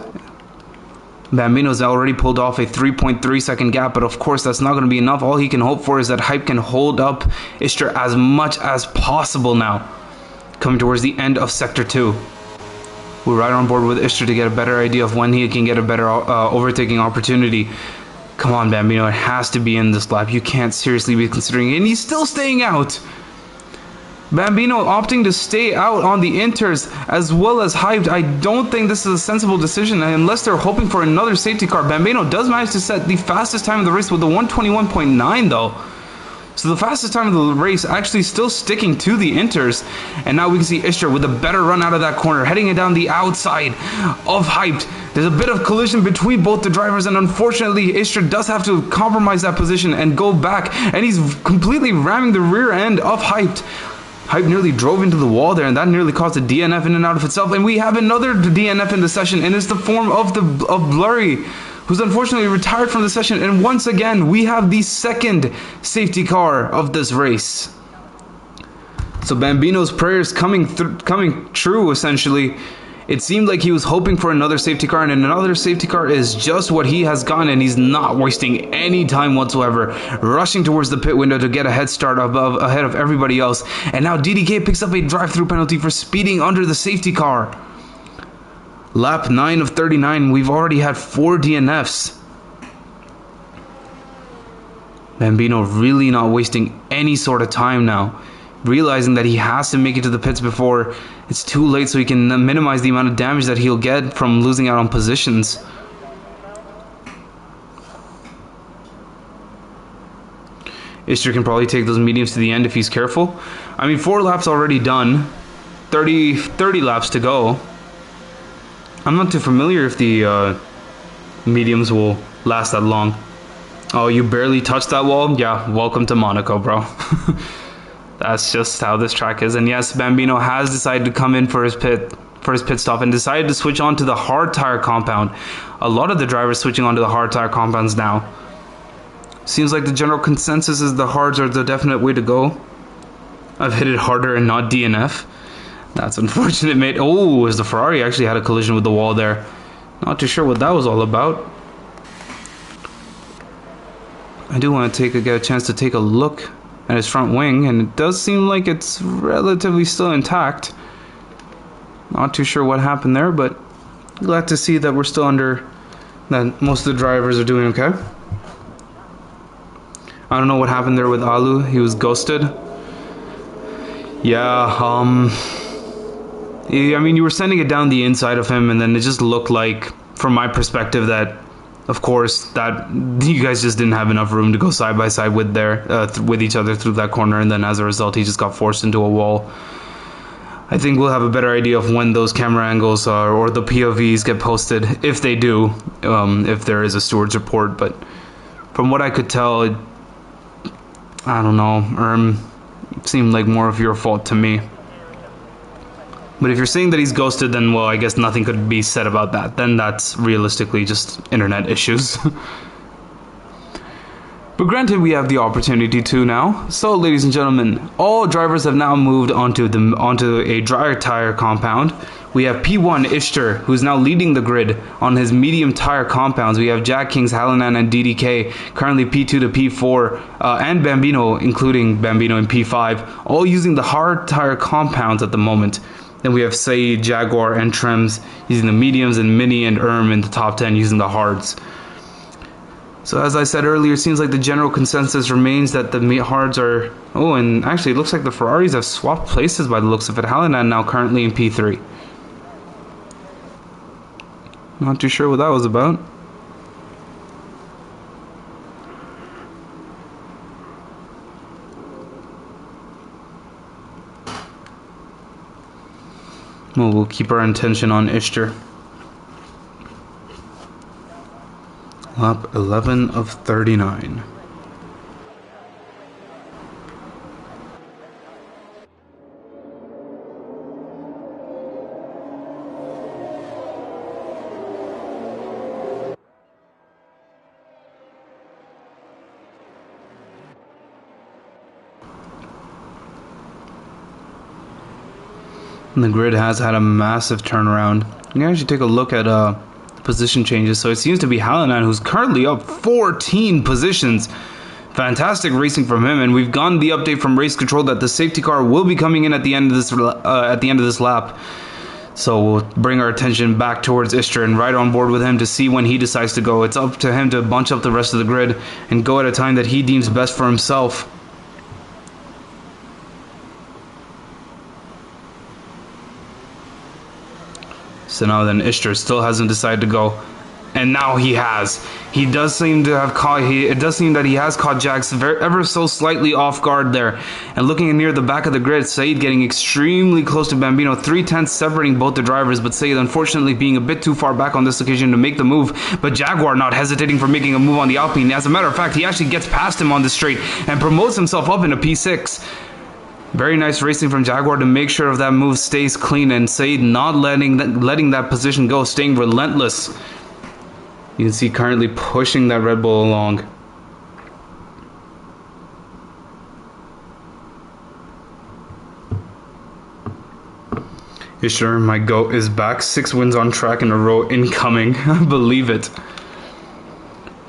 [SPEAKER 1] Bambino's already pulled off a 3.3 second gap, but of course that's not going to be enough. All he can hope for is that Hype can hold up Ishtar as much as possible now. Coming towards the end of Sector 2. We're right on board with Ishtar to get a better idea of when he can get a better overtaking opportunity. Come on, Bambino, it has to be in this lap. You can't seriously be considering it, and he's still staying out. Bambino opting to stay out on the inters as well as Hyped. I don't think this is a sensible decision unless they're hoping for another safety car. Bambino does manage to set the fastest time of the race with the 121.9 though. So the fastest time of the race actually still sticking to the inters. And now we can see Ishtar with a better run out of that corner, heading it down the outside of Hyped. There's a bit of collision between both the drivers, and unfortunately Ishtar does have to compromise that position and go back. And he's completely ramming the rear end of Hyped. Hype nearly drove into the wall there, and that nearly caused a DNF in and out of itself. And we have another DNF in the session, and it's the form of Blurry, who's unfortunately retired from the session. And once again, we have the second safety car of this race. So Bambino's prayers coming true, essentially. It seemed like he was hoping for another safety car, and another safety car is just what he has gotten, and he's not wasting any time whatsoever, rushing towards the pit window to get a head start ahead of everybody else. And now DDK picks up a drive-through penalty for speeding under the safety car. Lap 9 of 39, we've already had 4 DNFs. Bambino really not wasting any sort of time now, realizing that he has to make it to the pits before it's too late, so he can minimize the amount of damage that he'll get from losing out on positions. Ishtar can probably take those mediums to the end if he's careful. I mean, 4 laps already done, 30 laps to go. I'm not too familiar if the mediums will last that long. Oh, you barely touched that wall? Yeah, welcome to Monaco, bro. That's just how this track is. And yes, Bambino has decided to come in for his pit stop and decided to switch on to the hard tire compound. A lot of the drivers switching onto the hard tire compounds now. Seems like the general consensus is the hards are the definite way to go. I've hit it harder and not DNF. That's unfortunate, mate. Oh, as the Ferrari actually had a collision with the wall there. Not too sure what that was all about. I do want to get a chance to take a look at his front wing, and it does seem like it's relatively still intact. Not too sure what happened there, but glad to see that we're still that most of the drivers are doing okay. I don't know what happened there with Alu. He was ghosted. Yeah, I mean, you were sending it down the inside of him, and then it just looked like, from my perspective, that, of course, that you guys just didn't have enough room to go side by side with with each other through that corner, and then as a result, he just got forced into a wall. I think we'll have a better idea of when those camera angles are, or the POVs get posted, if they do, if there is a stewards report. But from what I could tell, I don't know, it seemed like more of your fault to me. But if you're saying that he's ghosted, then, well, I guess nothing could be said about that. Then that's realistically just internet issues. But granted, we have the opportunity to now. So, ladies and gentlemen, all drivers have now moved onto a dryer tire compound. We have P1 Ishtar, who's now leading the grid on his medium tire compounds. We have Jack Kings, Hallinan, and DDK, currently P2 to P4, and Bambino, including Bambino in P5, all using the hard tire compounds at the moment. Then we have Saeed, Jaguar, and Trems using the mediums, and Mini and in the top 10 using the hards. So as I said earlier, it seems like the general consensus remains that the hards are... Oh, and actually it looks like the Ferraris have swapped places by the looks of it. Hallinan now currently in P3. Not too sure what that was about. Well, we'll keep our attention on Ishtar. Lap 11 of 39. And the grid has had a massive turnaround. You can actually take a look at position changes. So it seems to be Hallinan who's currently up 14 positions. Fantastic racing from him, and we've gotten the update from race control that the safety car will be coming in at the end of this lap. So we'll bring our attention back towards Ishtar and right on board with him to see when he decides to go. It's up to him to bunch up the rest of the grid and go at a time that he deems best for himself. So now then, Ishtar still hasn't decided to go, and now he has. He does seem to have caught. It does seem that he has caught Jax ever so slightly off guard there. And looking near the back of the grid, Saeed getting extremely close to Bambino, 3/10 separating both the drivers. But Saeed, unfortunately, being a bit too far back on this occasion to make the move. But Jaguar not hesitating for making a move on the Alpine. As a matter of fact, he actually gets past him on the straight and promotes himself up into P6. Very nice racing from Jaguar to make sure of that move stays clean, and Saeed not letting that position go, staying relentless. You can see currently pushing that Red Bull along. Ishtar, my GOAT, is back. 6 wins on track in a row incoming. Believe it.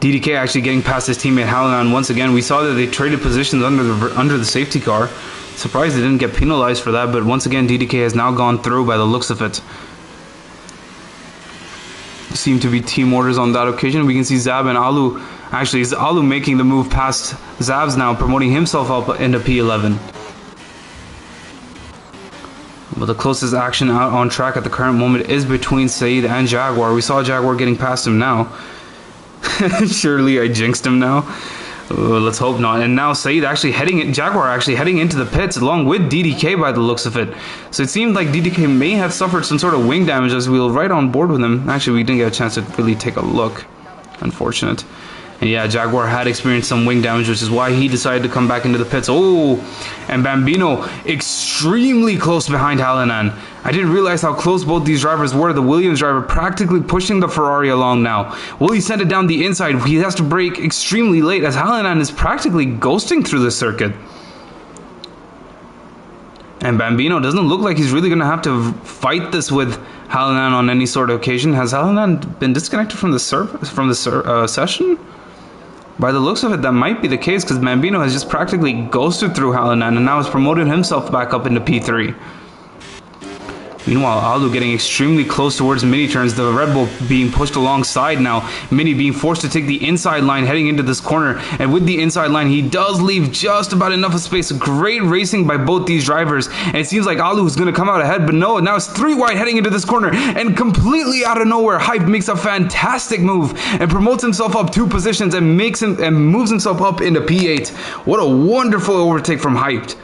[SPEAKER 1] DDK actually getting past his teammate Hallinan once again. We saw that they traded positions under the safety car. Surprised they didn't get penalized for that, but once again DDK has now gone through by the looks of it. Seem to be team orders on that occasion. We can see Zab and Alu. Actually, is Alu making the move past Zab's now, promoting himself up into P11. But the closest action out on track at the current moment is between Saeed and Jaguar. We saw Jaguar getting past him now. Surely I jinxed him now. Let's hope not. And now Saeed actually Jaguar actually heading into the pits along with DDK by the looks of it. So it seemed like DDK may have suffered some sort of wing damage as we were right on board with him. Actually, we didn't get a chance to really take a look. Unfortunate. And yeah, Jaguar had experienced some wing damage, which is why he decided to come back into the pits. Oh, and Bambino extremely close behind Hallinan. I didn't realize how close both these drivers were. The Williams driver practically pushing the Ferrari along now. Will he send it down the inside? He has to brake extremely late as Hallinan is practically ghosting through the circuit. And Bambino doesn't look like he's really going to have to fight this with Hallinan on any sort of occasion. Has Hallinan been disconnected from the session? By the looks of it, that might be the case because Bambino has just practically ghosted through Hallinan and now has promoted himself back up into P3. Meanwhile, Alu getting extremely close towards mini turns. The Red Bull being pushed alongside now. Mini being forced to take the inside line heading into this corner. And with the inside line, he does leave just about enough of space. Great racing by both these drivers. And it seems like Alu is going to come out ahead. But no, now it's 3 wide heading into this corner. And completely out of nowhere, Hype makes a fantastic move. And promotes himself up 2 positions. And moves himself up into P8. What a wonderful overtake from Hyped.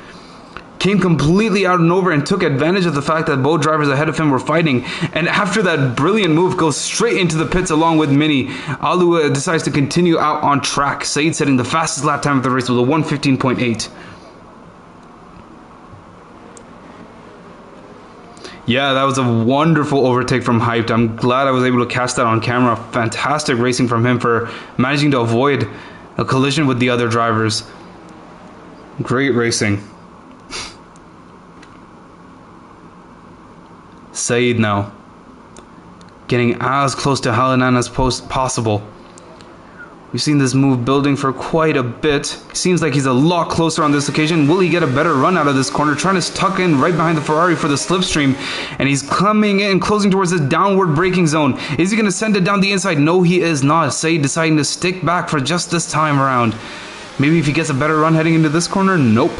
[SPEAKER 1] Came completely out of nowhere and took advantage of the fact that both drivers ahead of him were fighting. And after that brilliant move, goes straight into the pits along with Mini. Alu decides to continue out on track. Saeed setting the fastest lap time of the race with a 1:15.8. Yeah, that was a wonderful overtake from Hyped. I'm glad I was able to catch that on camera. Fantastic racing from him for managing to avoid a collision with the other drivers. Great racing. Saeed now getting as close to Halanan as possible. We've seen this move building for quite a bit. Seems like he's a lot closer on this occasion. Will he get a better run out of this corner? Trying to tuck in right behind the Ferrari for the slipstream. And he's coming in, closing towards this downward braking zone. Is he going to send it down the inside? No, he is not. Saeed deciding to stick back for just this time around. Maybe if he gets a better run heading into this corner? Nope.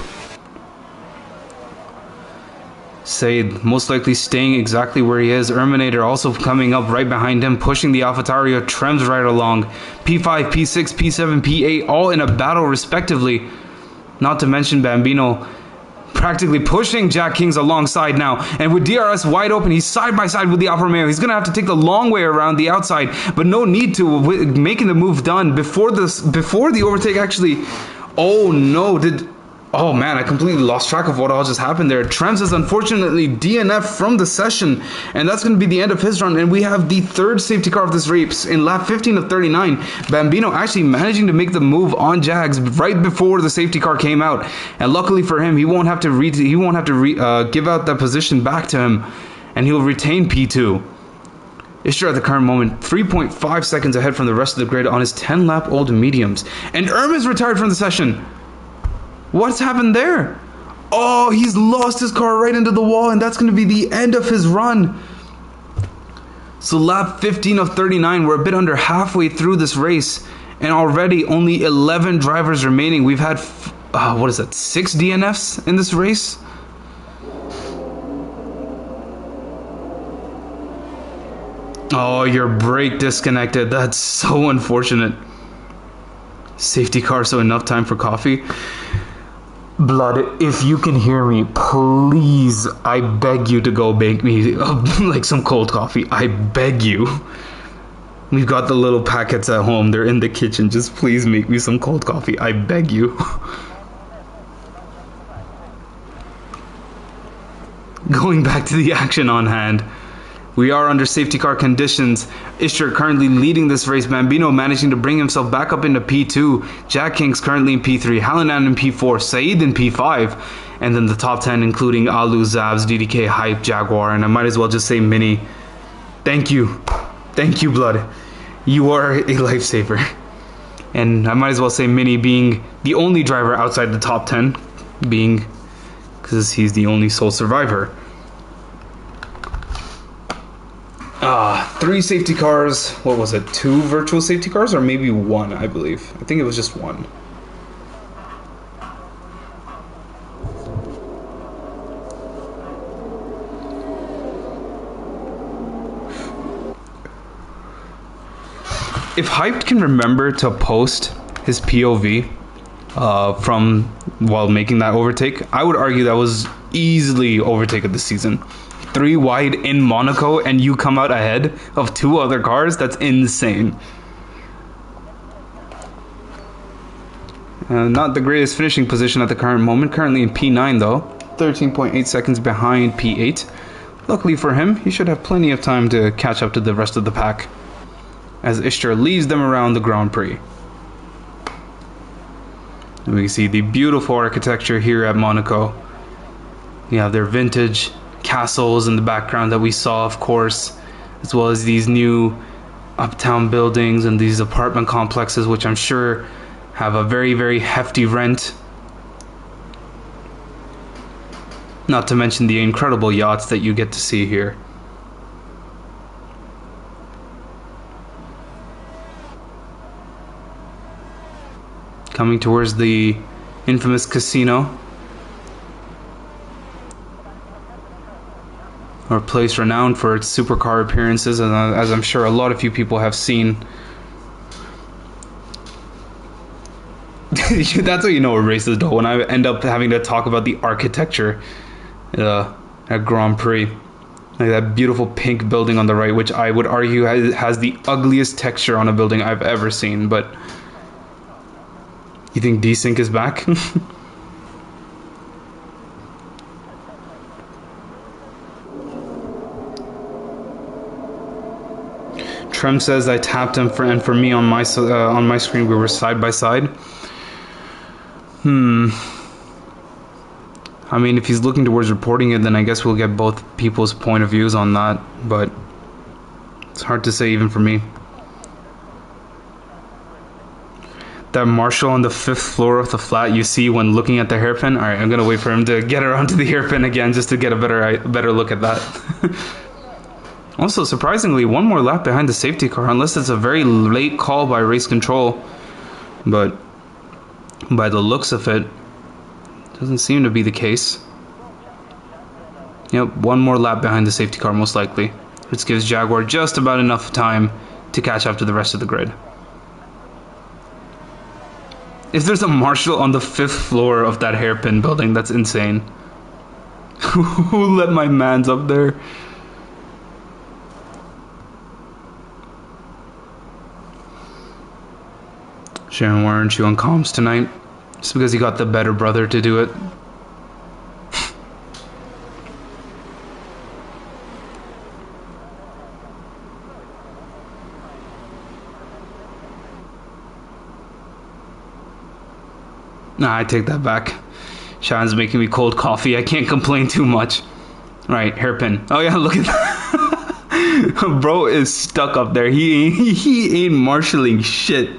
[SPEAKER 1] Saeed most likely staying exactly where he is. Erminator also coming up right behind him, pushing the AlphaTauri Trems right along. P5, P6, P7, P8, all in a battle respectively. Not to mention Bambino practically pushing Jack Kings alongside now. And with DRS wide open, he's side by side with the Alfa Romeo. He's going to have to take the long way around the outside, but no need to, making the move done before the overtake actually. Oh no, oh man, I completely lost track of what all just happened there. Trems has unfortunately DNF from the session, and that's going to be the end of his run. And we have the 3rd safety car of this race in lap 15 of 39. Bambino actually managing to make the move on Jags right before the safety car came out. And luckily for him, he won't have to give out that position back to him, and he'll retain P2. Ishtar at the current moment 3.5 seconds ahead from the rest of the grid on his 10-lap-old mediums. And Irma's retired from the session. What's happened there? Oh, he's lost his car right into the wall, and that's going to be the end of his run. So lap 15 of 39, we're a bit under halfway through this race, and already only 11 drivers remaining. We've had, 6 DNFs in this race? Oh, your brake disconnected. That's so unfortunate. Safety car, so enough time for coffee. Blood, if you can hear me, please, I beg you to go bake me like some cold coffee. I beg you. We've got the little packets at home. They're in the kitchen. Just please make me some cold coffee. I beg you. Going back to the action on hand. We are under safety car conditions. Ishtar currently leading this race. Bambino managing to bring himself back up into P2. Jack Kings currently in P3. Halanan in P4. Saeed in P5. And then the top 10 including Alu, Zabs, DDK, Hype, Jaguar. And I might as well just say Mini. Thank you. Thank you, Blood. You are a lifesaver. And I might as well say Mini being the only driver outside the top 10. Because he's the only sole survivor. 3 safety cars. What was it? 2 virtual safety cars, or maybe 1, I believe. I think it was just 1. If Hyped can remember to post his POV from while making that overtake, I would argue that was easily overtake of the season. 3 wide in Monaco and you come out ahead of 2 other cars? That's insane. Not the greatest finishing position at the current moment. Currently in P9 though. 13.8 seconds behind P8. Luckily for him, he should have plenty of time to catch up to the rest of the pack, as Ishtar leads them around the Grand Prix. And we can see the beautiful architecture here at Monaco. You have their vintage castles in the background that we saw, of course, as well as these new uptown buildings and these apartment complexes, which I'm sure have a very, very hefty rent. Not to mention the incredible yachts that you get to see here. Coming towards the infamous casino. Or a place renowned for its supercar appearances, as I'm sure a lot of you people have seen. That's how you know a race is dull, when I end up having to talk about the architecture at Grand Prix. Like that beautiful pink building on the right, which I would argue has the ugliest texture on a building I've ever seen. But you think Desync is back? Trem says I tapped him, and for me on my screen we were side by side. I mean, if he's looking towards reporting it, then I guess we'll get both people's point of views on that, but it's hard to say even for me. That Marshall on the 5th floor of the flat you see when looking at the hairpin. Alright, I'm gonna wait for him to get around to the hairpin again just to get a better look at that. Also, surprisingly, one more lap behind the safety car, unless it's a very late call by race control. But by the looks of it, doesn't seem to be the case. Yep, one more lap behind the safety car most likely, which gives Jaguar just about enough time to catch up to the rest of the grid. If there's a Marshal on the 5th floor of that hairpin building, that's insane. Who let my mans up there? Sharon, why aren't you on comms tonight? Just because you got the better brother to do it. Nah, I take that back. Sharon's making me cold coffee. I can't complain too much. Right, hairpin. Oh yeah, look at that. Bro is stuck up there. He ain't marshalling shit.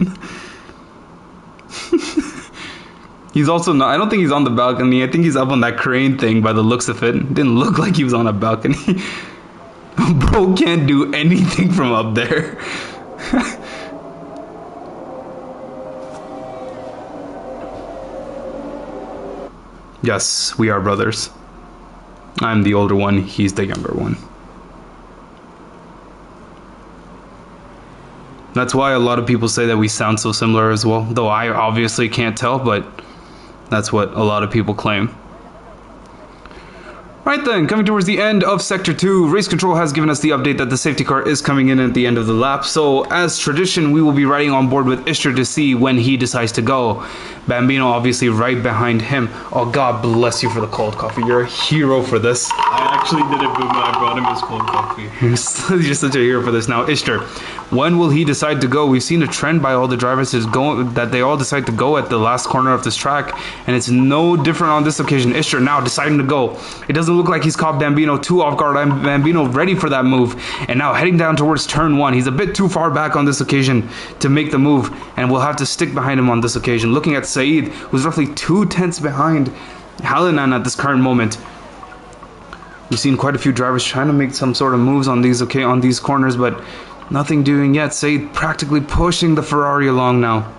[SPEAKER 1] He's also not, I don't think he's on the balcony. I think he's up on that crane thing by the looks of it. Didn't look like he was on a balcony. Bro can't do anything from up there. Yes, we are brothers. I'm the older one, he's the younger one. That's why a lot of people say that we sound so similar as well. Though I obviously can't tell, but that's what a lot of people claim. Right then, coming towards the end of Sector 2, Race Control has given us the update that the safety car is coming in at the end of the lap. So, as tradition, we will be riding on board with Ishtar to see when he decides to go. Bambino obviously right behind him. Oh, God bless you for the cold coffee. You're a hero for this.
[SPEAKER 2] I actually did it, Booma. I brought him his cold coffee.
[SPEAKER 1] You're such a hero for this. Now, Ishtar, when will he decide to go? We've seen a trend by all the drivers that they all decide to go at the last corner of this track, and it's no different on this occasion. Ishtar now deciding to go. It doesn't look like he's caught Bambino too off guard. Bambino ready for that move, and now heading down towards turn 1. He's a bit too far back on this occasion to make the move, and we'll have to stick behind him on this occasion. Looking at Saeed, who's roughly 2 tenths behind Hallinan at this current moment. We've seen quite a few drivers trying to make some sort of moves on these corners, but nothing doing yet. Saeed practically pushing the Ferrari along now.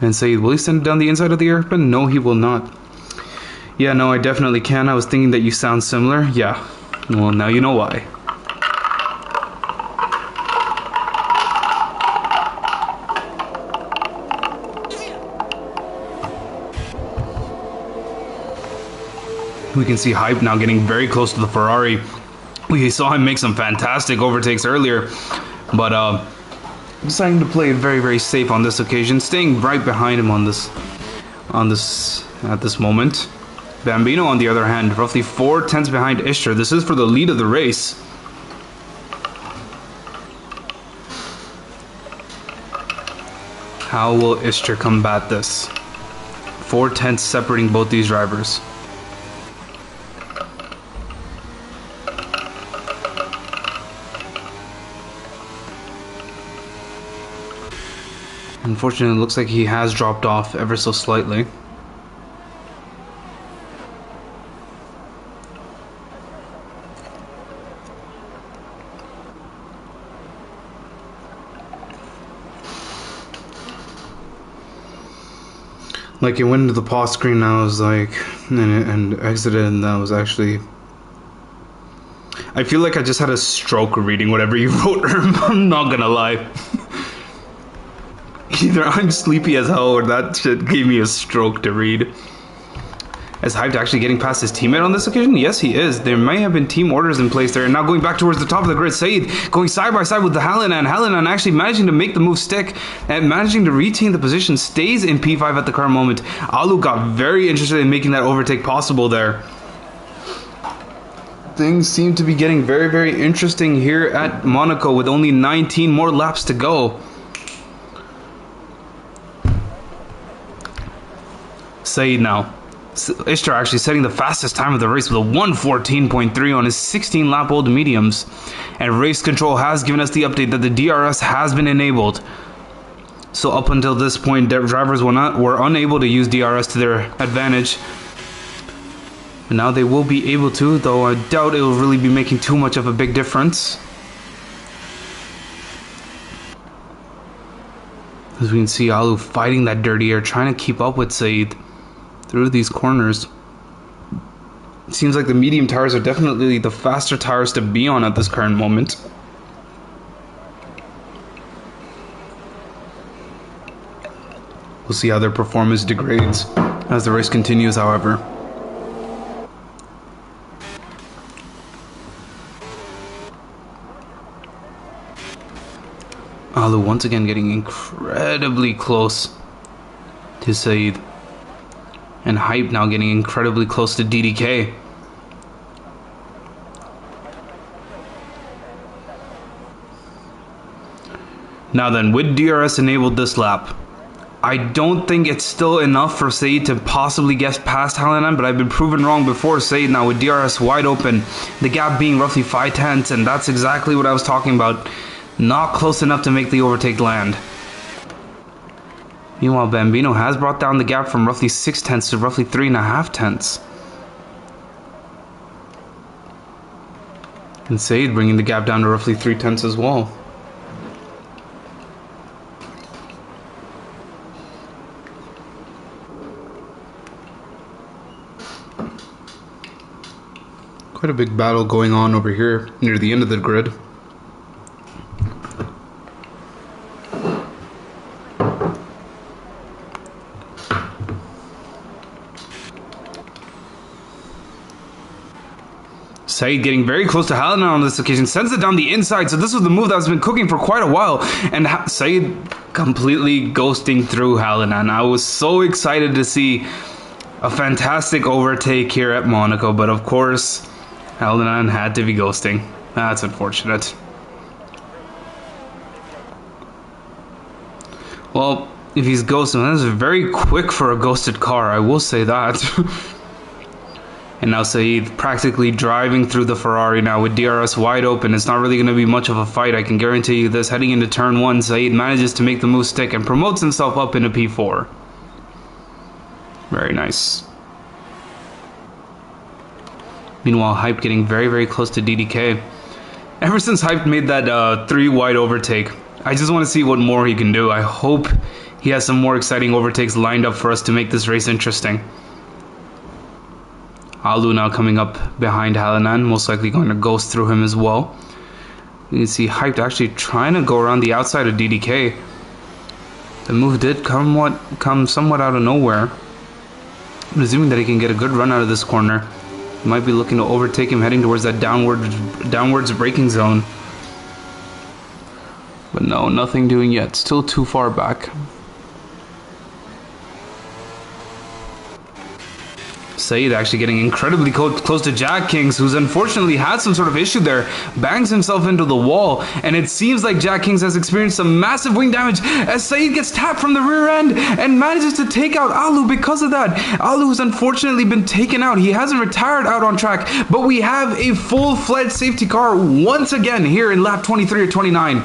[SPEAKER 1] And Saeed, will he send it down the inside of the airpin? No, he will not. Yeah, no, I definitely can. I was thinking that you sound similar. Yeah. Well, now you know why. We can see Hype now getting very close to the Ferrari. We saw him make some fantastic overtakes earlier, but deciding to play it very, very safe on this occasion, staying right behind him at this moment. Bambino, on the other hand, roughly 4 tenths behind Ishtar. This is for the lead of the race. How will Ishtar combat this? 4 tenths separating both these drivers. Unfortunately, it looks like he has dropped off ever so slightly. Like, it went into the pause screen, I was like, and exited, and that was actually... I feel like I just had a stroke reading whatever you wrote, I'm not gonna lie. Either I'm sleepy as hell, or that shit gave me a stroke to read. Is Hyped actually getting past his teammate on this occasion? Yes, he is. There may have been team orders in place there. And now going back towards the top of the grid, Saeed going side by side with the Hallinan. Hallinan actually managing to make the move stick and managing to retain the position. Stays in P5 at the current moment. Alu got very interested in making that overtake possible there. Things seem to be getting very, very interesting here at Monaco with only 19 more laps to go. Saeed now. Ishtar actually setting the fastest time of the race with a 1:14.3 on his 16-lap-old mediums. And race control has given us the update that the DRS has been enabled. So up until this point, drivers were unable to use DRS to their advantage. But now they will be able to, though I doubt it will really be making too much of a big difference. As we can see, Alu fighting that dirty air, trying to keep up with Saeed through these corners. It seems like the medium tires are definitely the faster tires to be on at this current moment. We'll see how their performance degrades as the race continues, however. Alu once again getting incredibly close to Saeed. And Hype now getting incredibly close to DDK. Now then, with DRS enabled this lap, I don't think it's still enough for Saeed to possibly get past Hallinan, but I've been proven wrong before. Saeed now with DRS wide open, the gap being roughly 5/10, and that's exactly what I was talking about. Not close enough to make the overtake land. Meanwhile, Bambino has brought down the gap from roughly 6/10 to roughly 3.5. And Saeed bringing the gap down to roughly 3/10 as well. Quite a big battle going on over here near the end of the grid. Saeed getting very close to Hallinan on this occasion, sends it down the inside, so this was the move that's been cooking for quite a while, and Saeed completely ghosting through Hallinan. I was so excited to see a fantastic overtake here at Monaco, but of course, Hallinan had to be ghosting. That's unfortunate. Well, if he's ghosting, that's very quick for a ghosted car, I will say that. And now Saeed practically driving through the Ferrari now with DRS wide open. It's not really going to be much of a fight, I can guarantee you this. Heading into turn 1, Saeed manages to make the move stick and promotes himself up into P4. Very nice. Meanwhile, Hype getting very, very close to DDK. Ever since Hype made that 3 wide overtake, I just want to see what more he can do. I hope he has some more exciting overtakes lined up for us to make this race interesting. Alu now coming up behind Hallinan, most likely going to ghost through him as well. You can see Hyped actually trying to go around the outside of DDK. The move did come somewhat out of nowhere. I'm assuming that he can get a good run out of this corner. He might be looking to overtake him heading towards that downwards braking zone. But no, nothing doing yet. Still too far back. Saeed actually getting incredibly close to Jack Kings, who's unfortunately had some sort of issue there, bangs himself into the wall, and it seems like Jack Kings has experienced some massive wing damage as Saeed gets tapped from the rear end and manages to take out Alu because of that. Alu has unfortunately been taken out. He hasn't retired out on track, but we have a full-fledged safety car once again here in lap 23 or 29.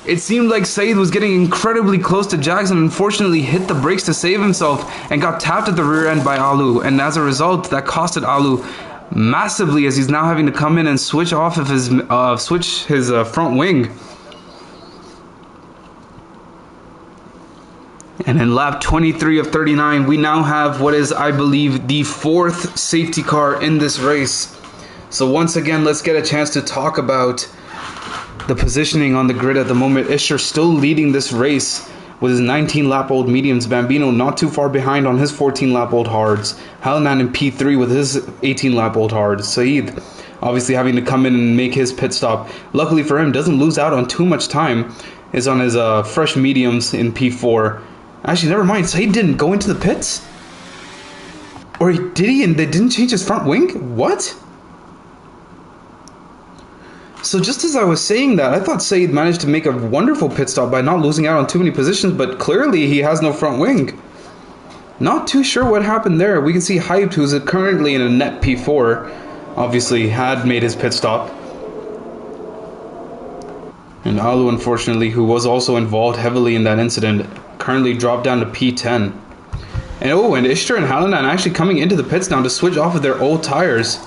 [SPEAKER 1] It seemed like Saeed was getting incredibly close to Jags and unfortunately hit the brakes to save himself and got tapped at the rear end by Alu. And as a result, that costed Alu massively as he's now having to come in and switch off of his front wing. And in lap 23 of 39, we now have what is, I believe, the 4th safety car in this race. So once again, let's get a chance to talk about the positioning on the grid at the moment. Isher still leading this race with his 19-lap-old mediums. Bambino not too far behind on his 14-lap-old hards. Halnan in P3 with his 18-lap-old hards. Saeed obviously having to come in and make his pit stop. Luckily for him, doesn't lose out on too much time. Is on his fresh mediums in P4. Actually, never mind. Saeed didn't go into the pits? Or did he and they didn't change his front wing? What? So just as I was saying that, I thought Saeed managed to make a wonderful pit stop by not losing out on too many positions, but clearly he has no front wing. Not too sure what happened there. We can see Hyped, who's currently in a net P4, obviously had made his pit stop. And Alu, unfortunately, who was also involved heavily in that incident, currently dropped down to P10. And and Ishtar and Halanan actually coming into the pits now to switch off of their old tires.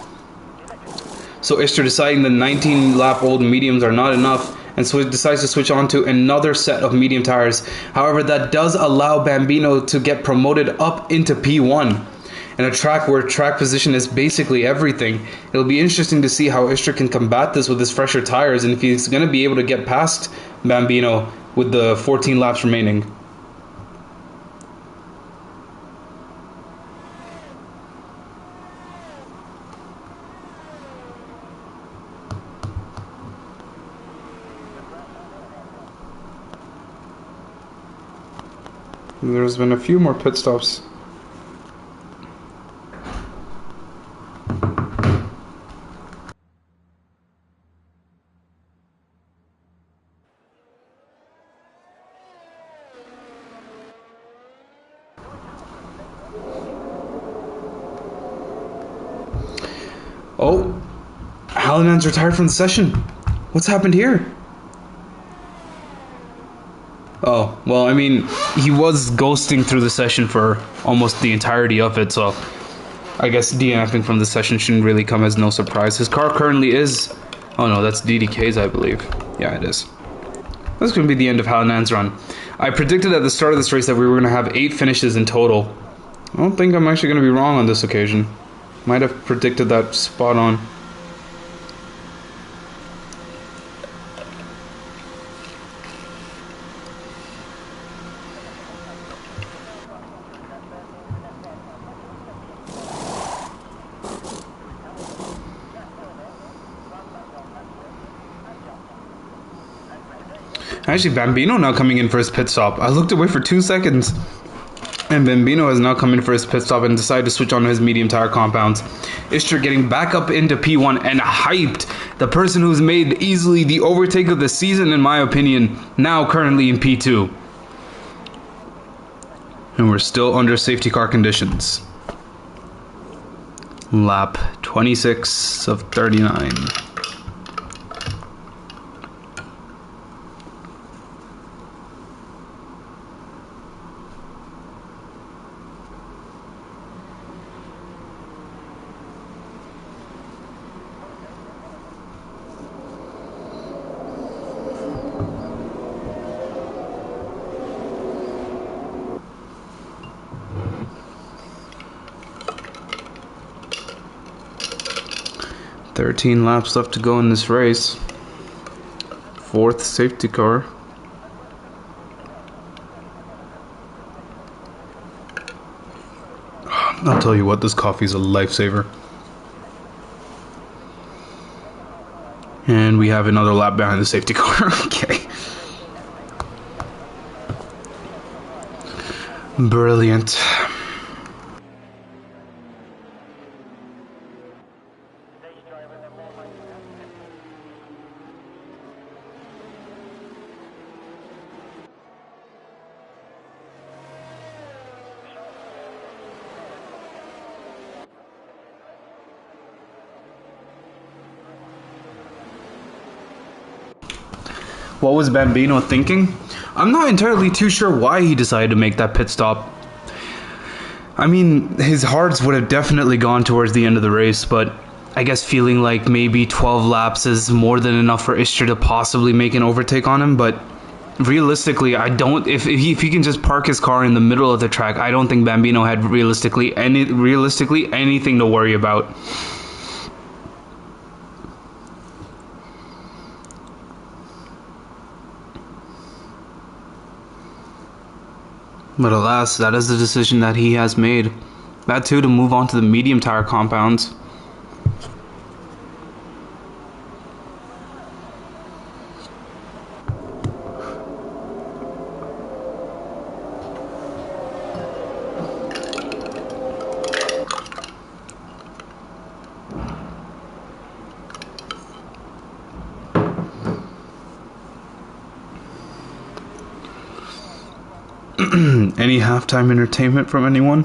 [SPEAKER 1] So Ishtar deciding the 19-lap-old mediums are not enough and decides to switch on to another set of medium tires. However, that does allow Bambino to get promoted up into P1. In a track where track position is basically everything, it'll be interesting to see how Ishtar can combat this with his fresher tires and if he's going to be able to get past Bambino with the 14 laps remaining. There's been a few more pit stops. Oh, Halinan's retired from the session. What's happened here? Oh, well, I mean, he was ghosting through the session for almost the entirety of it, so I guess DNFing from the session shouldn't really come as no surprise. His car currently is... Oh no, that's DDK's, I believe. Yeah, it is. That's going to be the end of Halinan's run. I predicted at the start of this race that we were going to have 8 finishes in total. I don't think I'm actually going to be wrong on this occasion. Might have predicted that spot on. Actually, Bambino now coming in for his pit stop. I looked away for 2 seconds. And Bambino has now come in for his pit stop and decided to switch on his medium tire compounds. Ishtar getting back up into P1 and Hyped, the person who's made easily the overtake of the season in my opinion, now currently in P2. And we're still under safety car conditions. Lap 26 of 39. Thirteen laps left to go in this race. 4th safety car. I'll tell you what, this coffee is a lifesaver. And we have another lap behind the safety car. Okay. Brilliant. What was Bambino thinking? I'm not entirely too sure why he decided to make that pit stop. I mean, his hearts would have definitely gone towards the end of the race, but I guess feeling like maybe 12 laps is more than enough for Ishtar to possibly make an overtake on him, but realistically, I don't. If he can just park his car in the middle of the track, I don't think Bambino had realistically anything to worry about. But alas, that is the decision that he has made. That too, to move on to the medium tire compounds. Any halftime entertainment from anyone?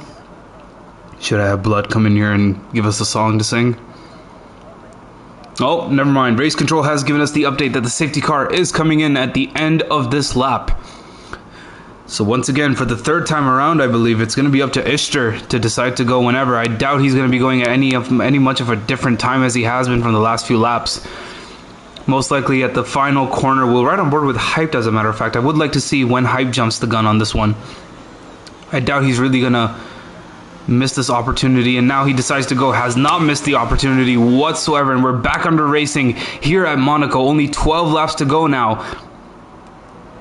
[SPEAKER 1] Should I have Blood come in here and give us a song to sing? Oh, never mind. Race Control has given us the update that the safety car is coming in at the end of this lap. So once again, for the third time around, I believe it's going to be up to Ishtar to decide to go whenever. I doubt he's going to be going at any much of a different time as he has been from the last few laps. Most likely at the final corner. We'll ride on board with Hyped, as a matter of fact. I would like to see when Hype jumps the gun on this one. I doubt he's really gonna miss this opportunity, and now he decides to go. Has not missed the opportunity whatsoever, and we're back under racing here at Monaco. Only 12 laps to go now.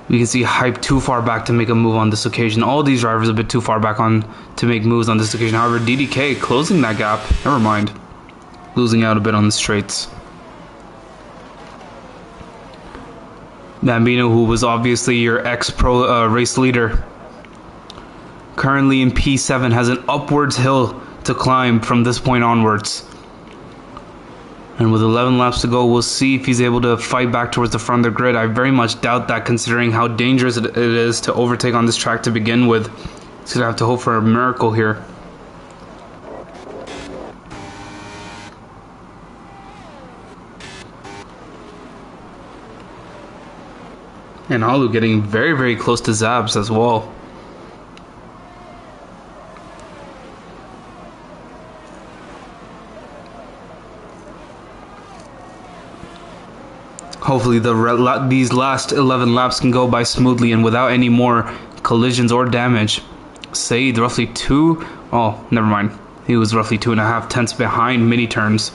[SPEAKER 1] We can see Hype too far back to make a move on this occasion. All these drivers a bit too far back on to make moves on this occasion. However, DDK closing that gap. Never mind. Losing out a bit on the straights. Bambino, who was obviously your ex-pro race leader, currently in P7, has an upwards hill to climb from this point onwards. And with 11 laps to go, we'll see if he's able to fight back towards the front of the grid. I very much doubt that, considering how dangerous it is to overtake on this track to begin with. He's going to have to hope for a miracle here. And Alu getting very, very close to Zabs as well. Hopefully these last 11 laps can go by smoothly and without any more collisions or damage. Said roughly never mind. He was roughly 2.5 tenths behind mini turns.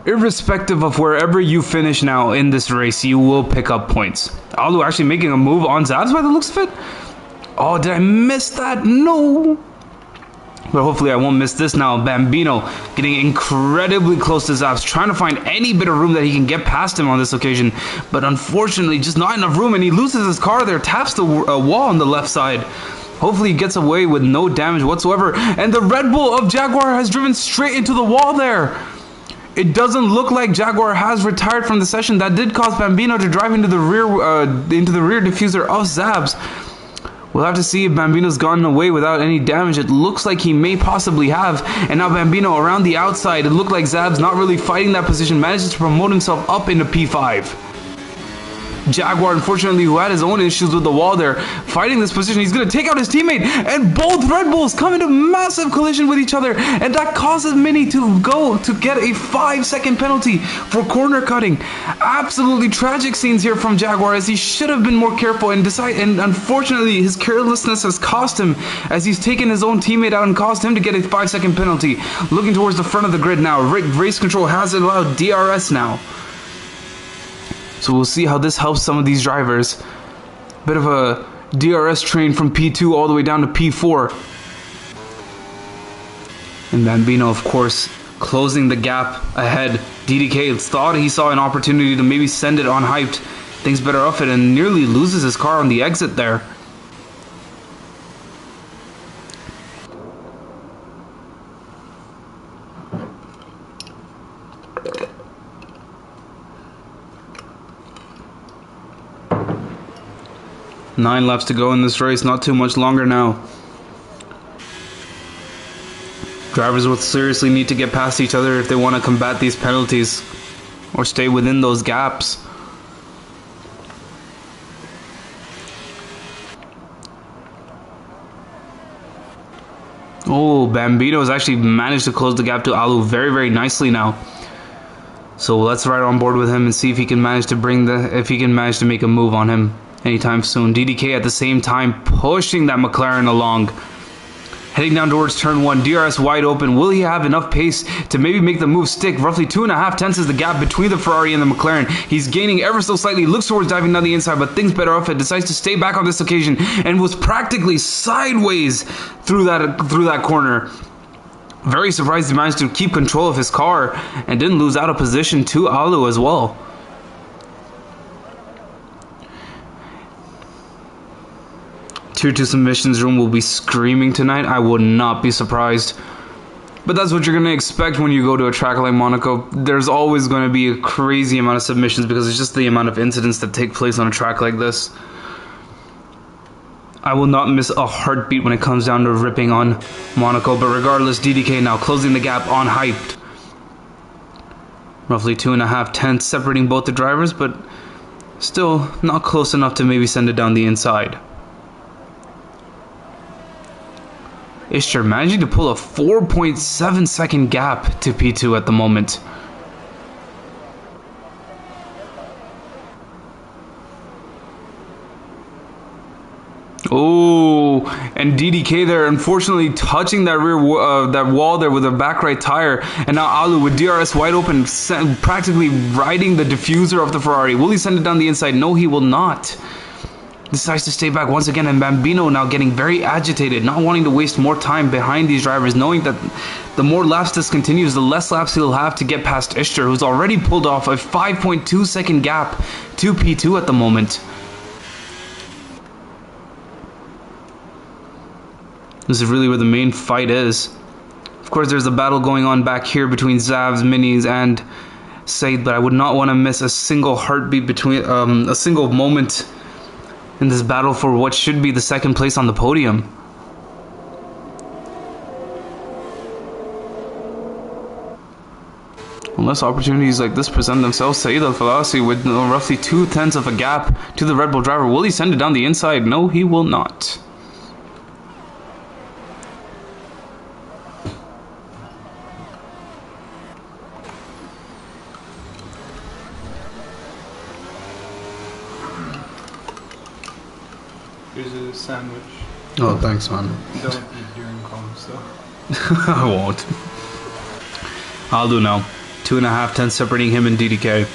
[SPEAKER 1] Irrespective of wherever you finish now in this race, you will pick up points. Alu actually making a move on Zabs by the looks of it. Oh, did I miss that? No. But hopefully I won't miss this now. Bambino getting incredibly close to Zabs, trying to find any bit of room that he can get past him on this occasion. But unfortunately, just not enough room, and he loses his car there, taps the wall on the left side. Hopefully he gets away with no damage whatsoever. And the Red Bull of Jaguar has driven straight into the wall there. It doesn't look like Jaguar has retired from the session. That did cause Bambino to drive into the rear diffuser of Zabs. We'll have to see if Bambino's gotten away without any damage. It looks like he may possibly have. And now Bambino around the outside. It looked like Zabs not really fighting that position. Manages to promote himself up into P5. Jaguar, unfortunately, who had his own issues with the wall there, fighting this position. He's going to take out his teammate, and both Red Bulls come into massive collision with each other, and that causes Mini to get a 5-second penalty for corner cutting. Absolutely tragic scenes here from Jaguar, as he should have been more careful and unfortunately his carelessness has cost him, as he's taken his own teammate out and caused him to get a 5-second penalty. Looking towards the front of the grid now. Race Control has allowed DRS now. So we'll see how this helps some of these drivers. Bit of a DRS train from P2 all the way down to P4. And Bambino, of course, closing the gap ahead. DDK thought he saw an opportunity to maybe send it on Hyped. Thinks better of it and nearly loses his car on the exit there. Nine laps to go in this race, not too much longer now. Drivers will seriously need to get past each other if they want to combat these penalties or stay within those gaps. Oh, Bambino's actually managed to close the gap to Alu very, very nicely now. So let's ride on board with him and see if he can manage to make a move on him anytime soon. DDK at the same time pushing that McLaren along. Heading down towards turn 1, DRS wide open. Will he have enough pace to maybe make the move stick? Roughly 2.5 tenths is the gap between the Ferrari and the McLaren. He's gaining ever so slightly, looks towards diving down the inside, but things better off it. Decides to stay back on this occasion and was practically sideways through that corner. Very surprised he managed to keep control of his car and didn't lose out of position to Alu as well. Tier 2 submissions room will be screaming tonight. I would not be surprised. But that's what you're going to expect when you go to a track like Monaco. There's always going to be a crazy amount of submissions because it's just the amount of incidents that take place on a track like this. I will not miss a heartbeat when it comes down to ripping on Monaco. But regardless, DDK now closing the gap on hyped. Roughly 2.5 tenths separating both the drivers, but still not close enough to maybe send it down the inside. Ishtar managing to pull a 4.7 second gap to P2 at the moment. Oh, and DDK there, unfortunately touching that that wall there with a back right tire, and now Alu with DRS wide open, practically riding the diffuser of the Ferrari. Will he send it down the inside? No, he will not. Decides to stay back once again, and Bambino now getting very agitated, not wanting to waste more time behind these drivers, knowing that the more laps this continues, the less laps he'll have to get past Ishtar, who's already pulled off a 5.2 second gap to P2 at the moment. This is really where the main fight is. Of course, there's a battle going on back here between Zavs, Minis, and Said, but I would not want to miss a single heartbeat between a single moment in this battle for what should be the second place on the podium. Unless opportunities like this present themselves, Said Al-Falasi with roughly 2 tenths of a gap to the Red Bull driver. Will he send it down the inside? No, he will not.
[SPEAKER 2] Here's a sandwich.
[SPEAKER 1] Oh, thanks, man.
[SPEAKER 2] Don't eat during comms, though.
[SPEAKER 1] I won't. I'll do now. 2.5 tenths separating him and DDK.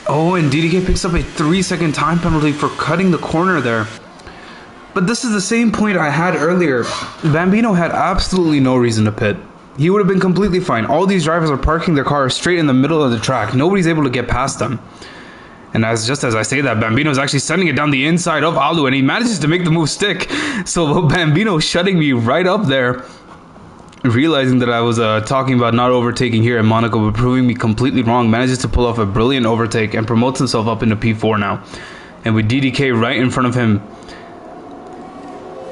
[SPEAKER 1] Oh, and DDK picks up a 3-second time penalty for cutting the corner there. But this is the same point I had earlier. Bambino had absolutely no reason to pit. He would have been completely fine. All these drivers are parking their cars straight in the middle of the track. Nobody's able to get past them. And just as I say that, Bambino is actually sending it down the inside of Alu, and he manages to make the move stick. So Bambino shutting me right up there, realizing that I was talking about not overtaking here in Monaco, but proving me completely wrong, manages to pull off a brilliant overtake and promotes himself up into P4 now. And with DDK right in front of him,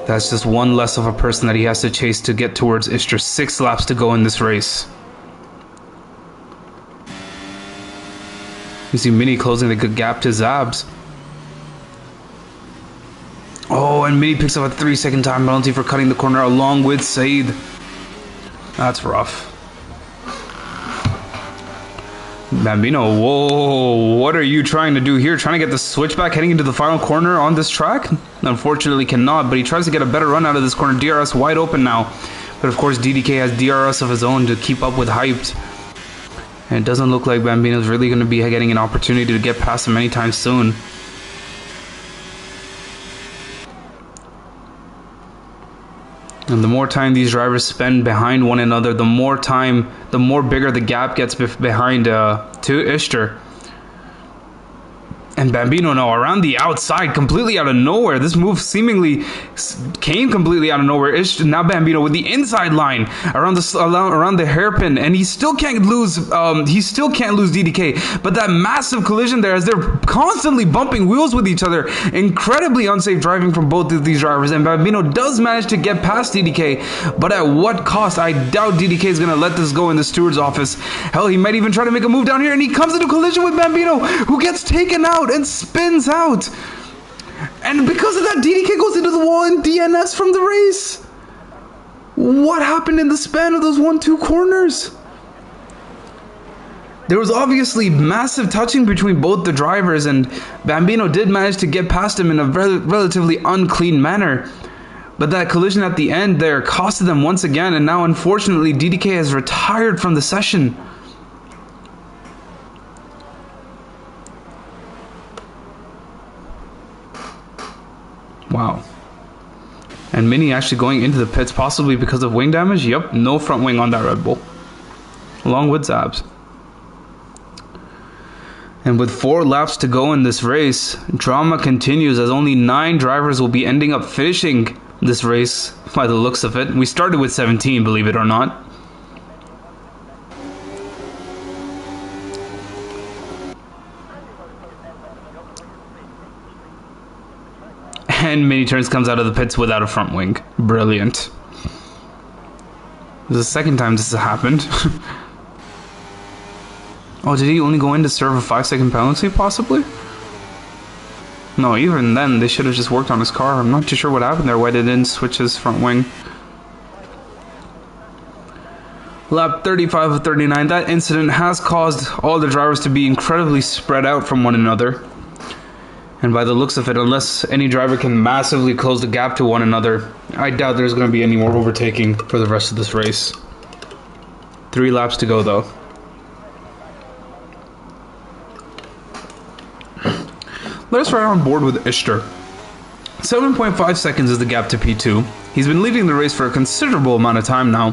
[SPEAKER 1] that's just one less of a person that he has to chase to get towards Ishtar. 6 laps to go in this race. You see Mini closing the good gap to Zabs. Oh, and Mini picks up a 3-second time penalty for cutting the corner along with Said. That's rough. Bambino, whoa, what are you trying to do here? Trying to get the switchback heading into the final corner on this track? Unfortunately cannot, but he tries to get a better run out of this corner. DRS wide open now. But of course DDK has DRS of his own to keep up with hyped. And it doesn't look like Bambino's really going to be getting an opportunity to get past him anytime soon. And the more time these drivers spend behind one another, the more bigger the gap gets behind to Ishtar. And Bambino now around the outside, completely out of nowhere. This move seemingly came completely out of nowhere. Now Bambino with the inside line around the hairpin, and he still can't lose. He still can't lose DDK. But that massive collision there, as they're constantly bumping wheels with each other, incredibly unsafe driving from both of these drivers. And Bambino does manage to get past DDK, but at what cost? I doubt DDK is going to let this go in the steward's office. Hell, he might even try to make a move down here, and he comes into collision with Bambino, who gets taken out and spins out. And because of that, DDK goes into the one DNS from the race. What happened in the span of those 1-2 corners? There was obviously massive touching between both the drivers, and Bambino did manage to get past him in a relatively unclean manner. But that collision at the end there costed them once again, and now unfortunately DDK has retired from the session. Wow. And Mini actually going into the pits possibly because of wing damage. Yep, no front wing on that Red Bull. Along with Zabs. And with 4 laps to go in this race, drama continues as only 9 drivers will be ending up finishing this race by the looks of it. We started with 17, believe it or not. And Mini Turns comes out of the pits without a front wing. Brilliant. This is the second time this has happened. Oh, did he only go in to serve a 5-second penalty, possibly? No, even then, they should have just worked on his car. I'm not too sure what happened there, why they didn't switch his front wing. Lap 35 of 39, that incident has caused all the drivers to be incredibly spread out from one another. And by the looks of it, unless any driver can massively close the gap to one another, I doubt there's going to be any more overtaking for the rest of this race. 3 laps to go, though. Let us right on board with Ishtar. 7.5 seconds is the gap to P2. He's been leading the race for a considerable amount of time now.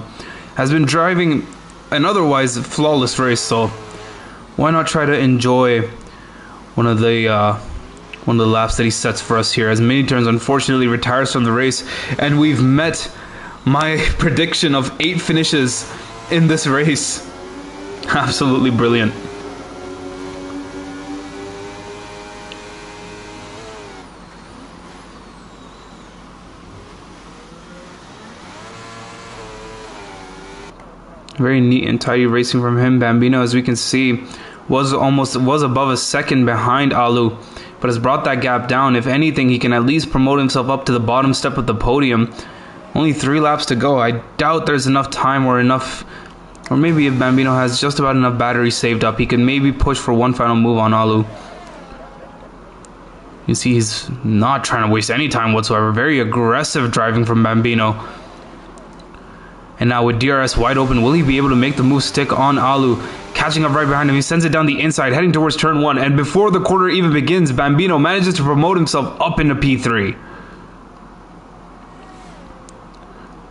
[SPEAKER 1] Has been driving an otherwise flawless race, so why not try to enjoy one of the laps that he sets for us here, as Mini Turns unfortunately retires from the race, and we've met my prediction of 8 finishes in this race. Absolutely brilliant. Very neat and tidy racing from him. Bambino, as we can see, was above a second behind Alu, but has brought that gap down. If anything, he can at least promote himself up to the bottom step of the podium. Only 3 laps to go. I doubt there's enough time or maybe if Bambino has just about enough battery saved up, he can maybe push for one final move on Alu. You see, he's not trying to waste any time whatsoever. Very aggressive driving from Bambino. And now with DRS wide open, will he be able to make the move stick on Alu? Catching up right behind him, he sends it down the inside, heading towards turn 1. And before the corner even begins, Bambino manages to promote himself up into P3.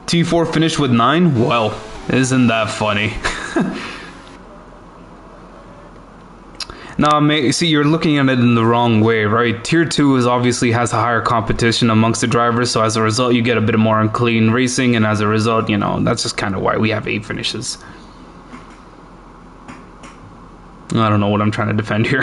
[SPEAKER 1] T4 finished with 9? Well, isn't that funny? Now, see, you're looking at it in the wrong way, right? Tier 2 obviously has a higher competition amongst the drivers, so as a result, you get a bit more unclean racing, and as a result, you know, that's just kind of why we have 8 finishes. I don't know what I'm trying to defend here.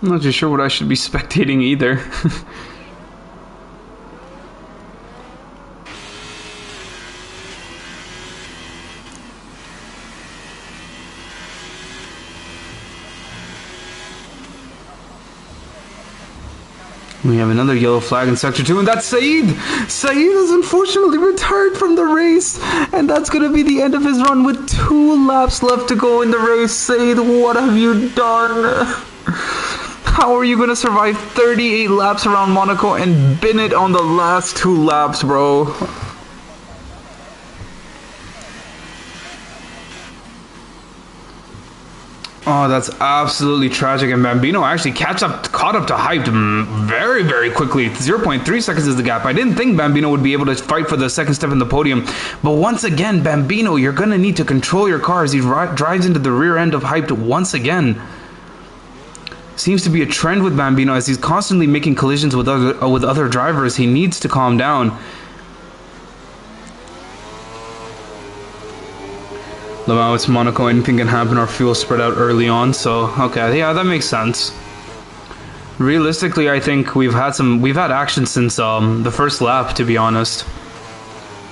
[SPEAKER 1] I'm not too sure what I should be spectating either. We have another yellow flag in Sector 2, and that's Saeed! Saeed has unfortunately retired from the race, and that's going to be the end of his run with 2 laps left to go in the race. Saeed, what have you done? How are you going to survive 38 laps around Monaco and bin it on the last 2 laps, bro? Oh, that's absolutely tragic. And Bambino actually caught up to Hyped very, very quickly. 0.3 seconds is the gap. I didn't think Bambino would be able to fight for the second step in the podium. But once again, Bambino, you're going to need to control your car as he drives into the rear end of Hyped once again. Seems to be a trend with Bambino as he's constantly making collisions with other drivers. He needs to calm down. Lamau, it's Monaco, anything can happen. Our fuel spread out early on, so okay, yeah, that makes sense. Realistically, I think we've had action since the first lap, to be honest.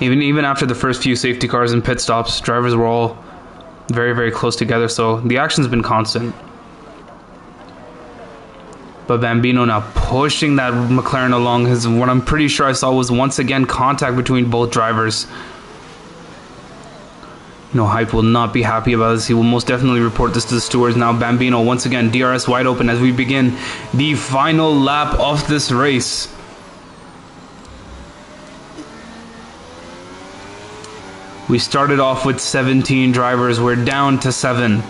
[SPEAKER 1] Even after the first few safety cars and pit stops, drivers were all very, very close together, so the action's been constant. But Bambino now pushing that McLaren along. What I'm pretty sure I saw was once again contact between both drivers. Hype will not be happy about this. He will most definitely report this to the stewards. Now Bambino once again, DRS wide open as we begin the final lap of this race. We started off with 17 drivers. We're down to 7.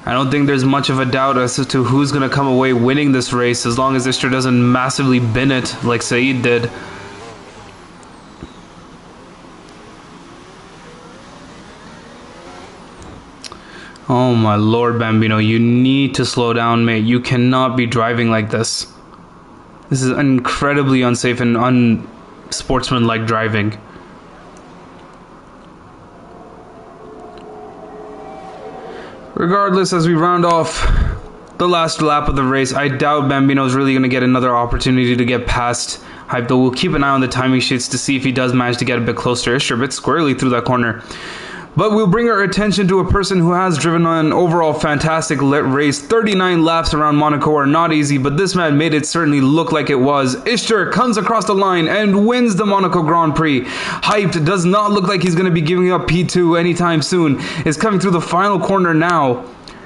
[SPEAKER 1] I don't think there's much of a doubt as to who's going to come away winning this race, as long as Istra doesn't massively bin it like Saeed did. Oh my lord, Bambino, you need to slow down, mate. You cannot be driving like this. This is incredibly unsafe and unsportsmanlike driving. Regardless, as we round off the last lap of the race, I doubt Bambino is really going to get another opportunity to get past Hype, though we'll keep an eye on the timing sheets to see if he does manage to get a bit closer. Istra a bit squarely through that corner. But we'll bring our attention to a person who has driven an overall fantastic race. 39 laps around Monaco are not easy, but this man made it certainly look like it was. Istra comes across the line and wins the Monaco Grand Prix. Hyped does not look like he's going to be giving up P2 anytime soon. Is coming through the final corner now.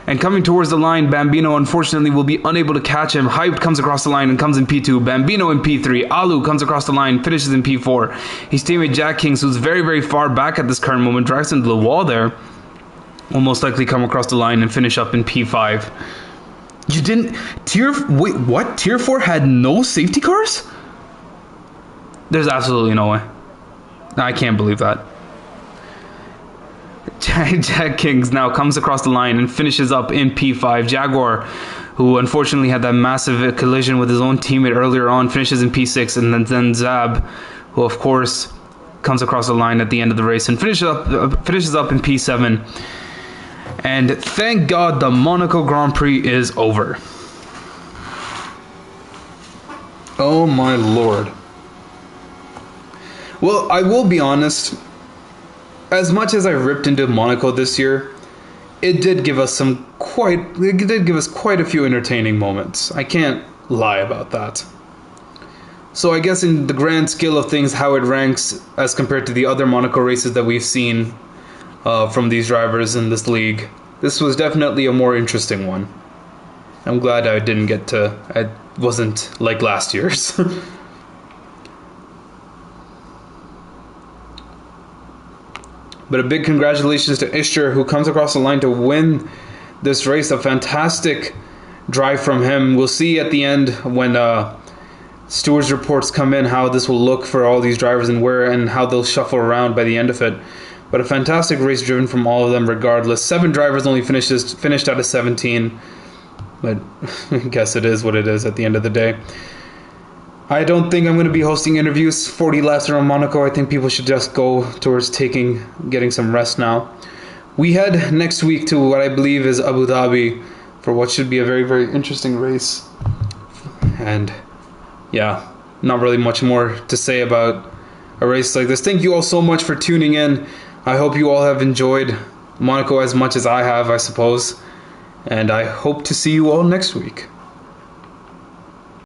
[SPEAKER 1] And coming towards the line, Bambino unfortunately will be unable to catch him. Hyped comes across the line and comes in P2. Bambino in P3. Alu comes across the line, finishes in P4. His teammate Jack Kings, who's very, very far back at this current moment, drives into the wall there, will most likely come across the line and finish up in P5. You didn't... Wait, what? Tier 4 had no safety cars? There's absolutely no way. I can't believe that. Jack Kings now comes across the line and finishes up in P5. Jaguar, who unfortunately had that massive collision with his own teammate earlier on, finishes in P6. And then Zab, who of course comes across the line at the end of the race and finishes up in P7. And thank God the Monaco Grand Prix is over. Oh my lord. Well, I will be honest. As much as I ripped into Monaco this year, it did give us quite a few entertaining moments. I can't lie about that. So I guess in the grand scale of things, how it ranks as compared to the other Monaco races that we've seen from these drivers in this league, this was definitely a more interesting one. I'm glad I wasn't like last year's. But a big congratulations to Istra, who comes across the line to win this race. A fantastic drive from him. We'll see at the end when stewards reports come in how this will look for all these drivers and how they'll shuffle around by the end of it. But a fantastic race driven from all of them regardless. 7 drivers only finished out of 17. But I guess it is what it is at the end of the day. I don't think I'm going to be hosting interviews 40 laps around Monaco. I think people should just go towards getting some rest now. We head next week to what I believe is Abu Dhabi for what should be a very, very interesting race. And yeah, not really much more to say about a race like this. Thank you all so much for tuning in. I hope you all have enjoyed Monaco as much as I have, I suppose. And I hope to see you all next week.